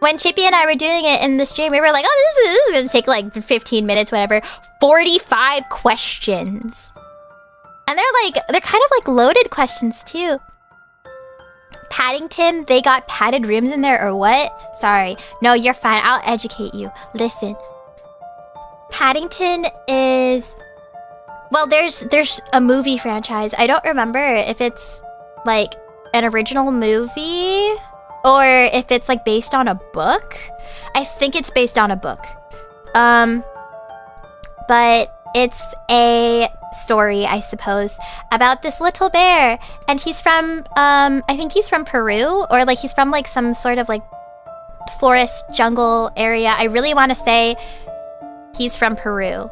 Speaker 1: when Chippy and I were doing it in the stream, we were like, oh, this is gonna take like 15 minutes, whatever. 45 questions. And they're kind of like loaded questions too. Paddington, they got padded rooms in there or what? Sorry. No, you're fine. I'll educate you. Listen. Paddington is... Well, there's a movie franchise. I don't remember if it's like an original movie or if it's like based on a book. I think it's based on a book. But it's a story, I suppose, about this little bear. And he's from, I think he's from Peru, or like he's from like some sort of like forest jungle area. I really want to say he's from Peru.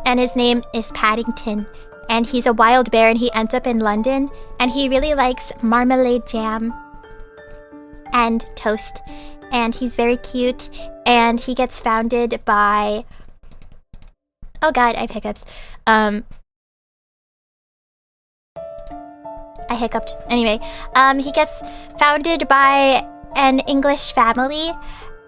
Speaker 1: And his name is Paddington. And he's a wild bear and he ends up in London. And he really likes marmalade jam and toast. And he's very cute. And he gets founded by... Oh god, I have hiccups. I hiccuped. Anyway, he gets founded by an English family.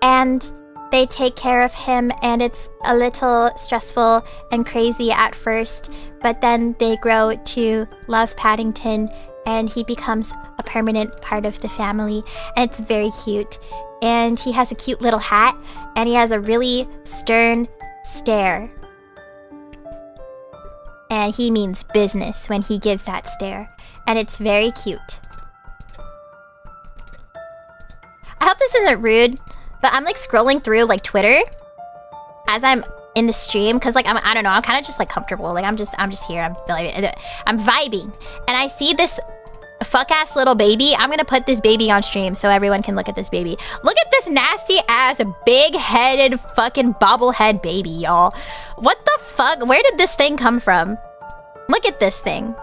Speaker 1: And they take care of him, and it's a little stressful and crazy at first, but then they grow to love Paddington, and he becomes a permanent part of the family, and it's very cute. And he has a cute little hat, and he has a really stern stare. And he means business when he gives that stare, and it's very cute. I hope this isn't rude, but I'm like scrolling through like Twitter as I'm in the stream, cause like I don't know, I'm kind of just like comfortable. Like I'm just here. I'm feeling it. I'm vibing, and I see this fuck ass little baby. I'm gonna put this baby on stream so everyone can look at this baby. Look at this nasty ass big headed fucking bobblehead baby, y'all. What the fuck? Where did this thing come from? Look at this thing.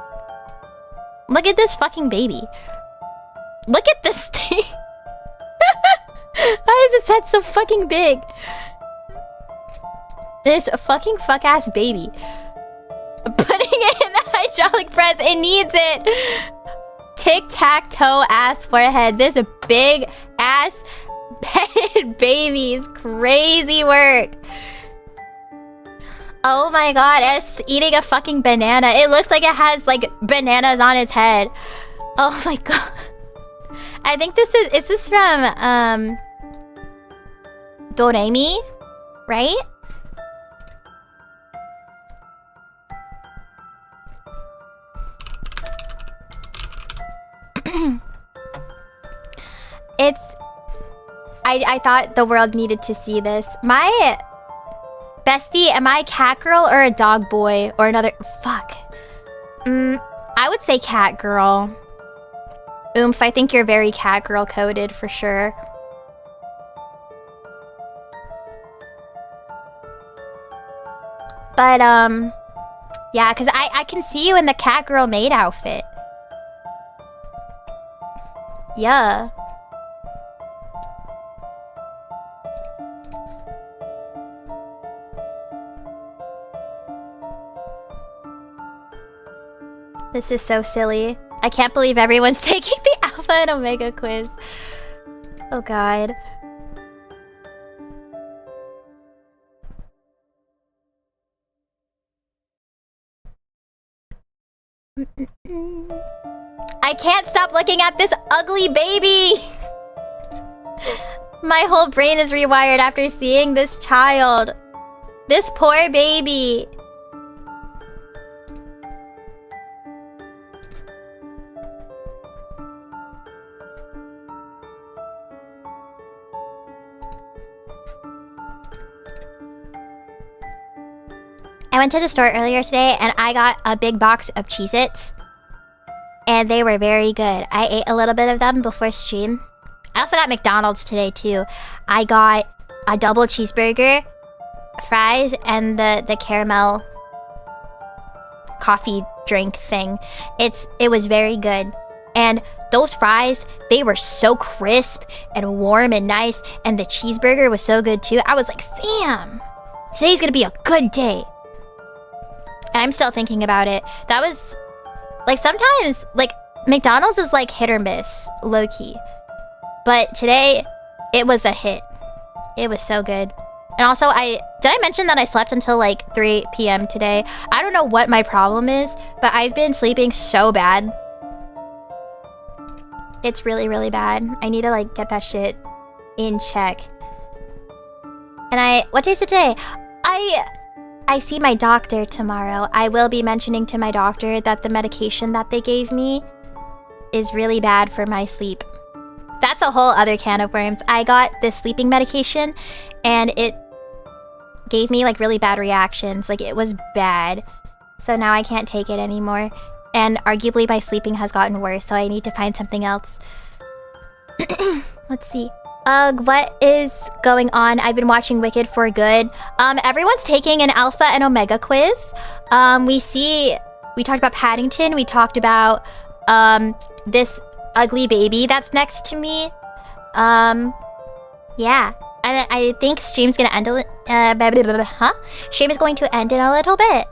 Speaker 1: Look at this fucking baby. Look at this thing. Why is its head so fucking big? There's a fucking fuck-ass baby. Putting it in the hydraulic press. It needs it. Tic-tac-toe ass forehead. There's a big-ass headed baby's crazy work. Oh my god, it's eating a fucking banana. It looks like it has, like, bananas on its head. Oh my god. I think this is this from, Doremi, right? I thought the world needed to see this. My Bestie, am I cat girl or a dog boy? Or another... Fuck. I would say cat girl. Oomph, I think you're very cat girl coded for sure. But, yeah, because I can see you in the cat girl maid outfit. Yeah. This is so silly. I can't believe everyone's taking the Alpha and Omega quiz. Oh god. I can't stop looking at this ugly baby! My whole brain is rewired after seeing this child. This poor baby. I went to the store earlier today and I got a big box of Cheez-Its. And they were very good. I ate a little bit of them before stream. I also got McDonald's today too. I got a double cheeseburger, fries, and the caramel coffee drink thing. It was very good. And those fries, they were so crisp and warm and nice. And the cheeseburger was so good too. I was like, Sam, today's gonna be a good day. And I'm still thinking about it. That was, like, sometimes, like, McDonald's is like hit or miss, low-key. But today, it was a hit. It was so good. And also, did I mention that I slept until like 3 p.m. today? I don't know what my problem is, but I've been sleeping so bad. It's really, really bad. I need to like get that shit in check. And what day is it today? I see my doctor tomorrow. I will be mentioning to my doctor that the medication that they gave me is really bad for my sleep. That's a whole other can of worms. I got this sleeping medication and it gave me like really bad reactions. Like it was bad. So now I can't take it anymore. And arguably my sleeping has gotten worse, so I need to find something else. Let's see. What is going on? I've been watching Wicked for good. Everyone's taking an Alpha and Omega quiz. We talked about Paddington. We talked about this ugly baby that's next to me. Yeah. And I think stream's gonna end Stream is going to end in a little bit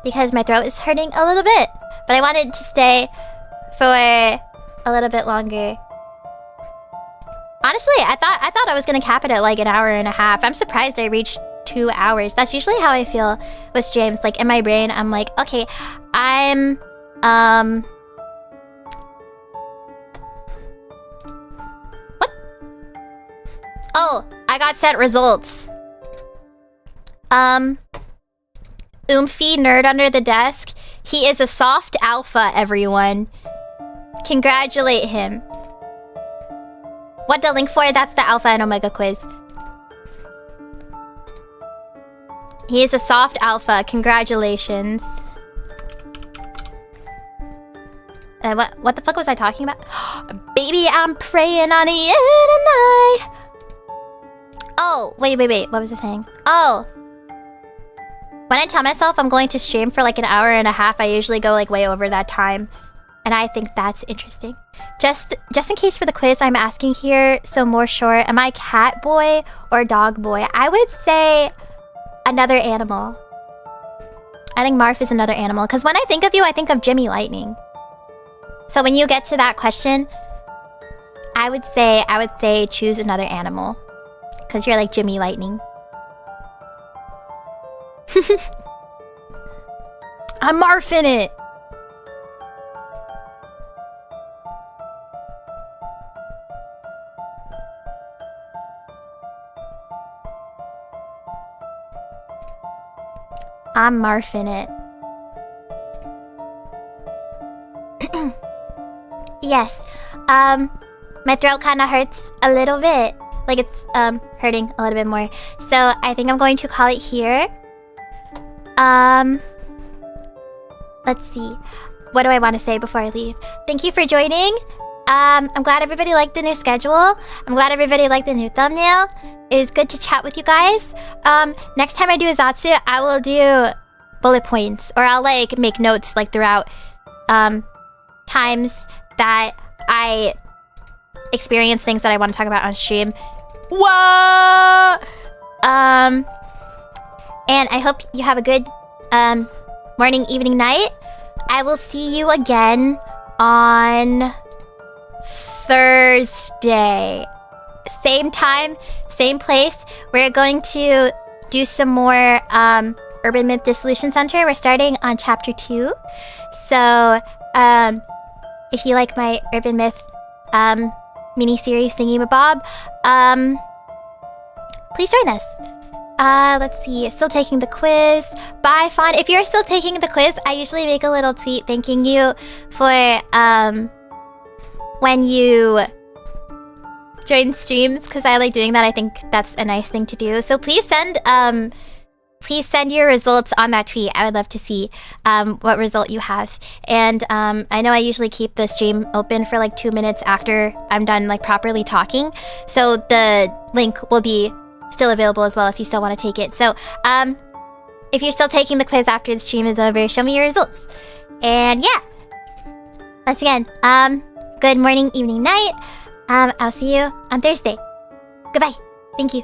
Speaker 1: because my throat is hurting a little bit. But I wanted to stay for a little bit longer. Honestly, I thought I was gonna cap it at like an hour and a half. I'm surprised I reached 2 hours. That's usually how I feel with streams. Like in my brain, I'm like, okay, I'm what? Oh, I got sent results. Oomphy nerd under the desk. He is a soft alpha, everyone. Congratulate him. What the link for? That's the Alpha and Omega quiz. He is a soft alpha. Congratulations. What the fuck was I talking about? Baby, I'm praying on you tonight. Oh, wait. What was I saying? Oh. When I tell myself I'm going to stream for like an hour and a half, I usually go like way over that time. And I think that's interesting. Just in case for the quiz I'm asking here, so more short, am I cat boy or dog boy? I would say another animal. I think Marf is another animal. Because when I think of you, I think of Jimmy Lightning. So when you get to that question, I would say choose another animal. Because you're like Jimmy Lightning. I'm Marfing it. I'm Marfing it. Yes. My throat kind of hurts a little bit. like it's hurting a little bit more. So I think I'm going to call it here. Let's see. What do I want to say before I leave? Thank you for joining. I'm glad everybody liked the new schedule. I'm glad everybody liked the new thumbnail. It was good to chat with you guys. Next time I do a ZATSU, I will do bullet points, or I'll like make notes like throughout times that I experience things that I want to talk about on stream. Whoa! And I hope you have a good morning, evening, night. I will see you again on Thursday. Same time, same place. We're going to do some more Urban Myth Dissolution Center. We're starting on chapter 2. So, if you like my Urban Myth mini-series thingy-mabob, please join us. Let's see. Still taking the quiz. Bye, Fawn. If you're still taking the quiz, I usually make a little tweet thanking you for when you join streams, because I like doing that. I think that's a nice thing to do. So please send your results on that tweet. I would love to see what result you have. And I know I usually keep the stream open for like 2 minutes after I'm done like properly talking. So the link will be still available as well if you still want to take it. So if you're still taking the quiz after the stream is over, show me your results. And yeah, once again, good morning, evening, night. I'll see you on Thursday. Goodbye. Thank you.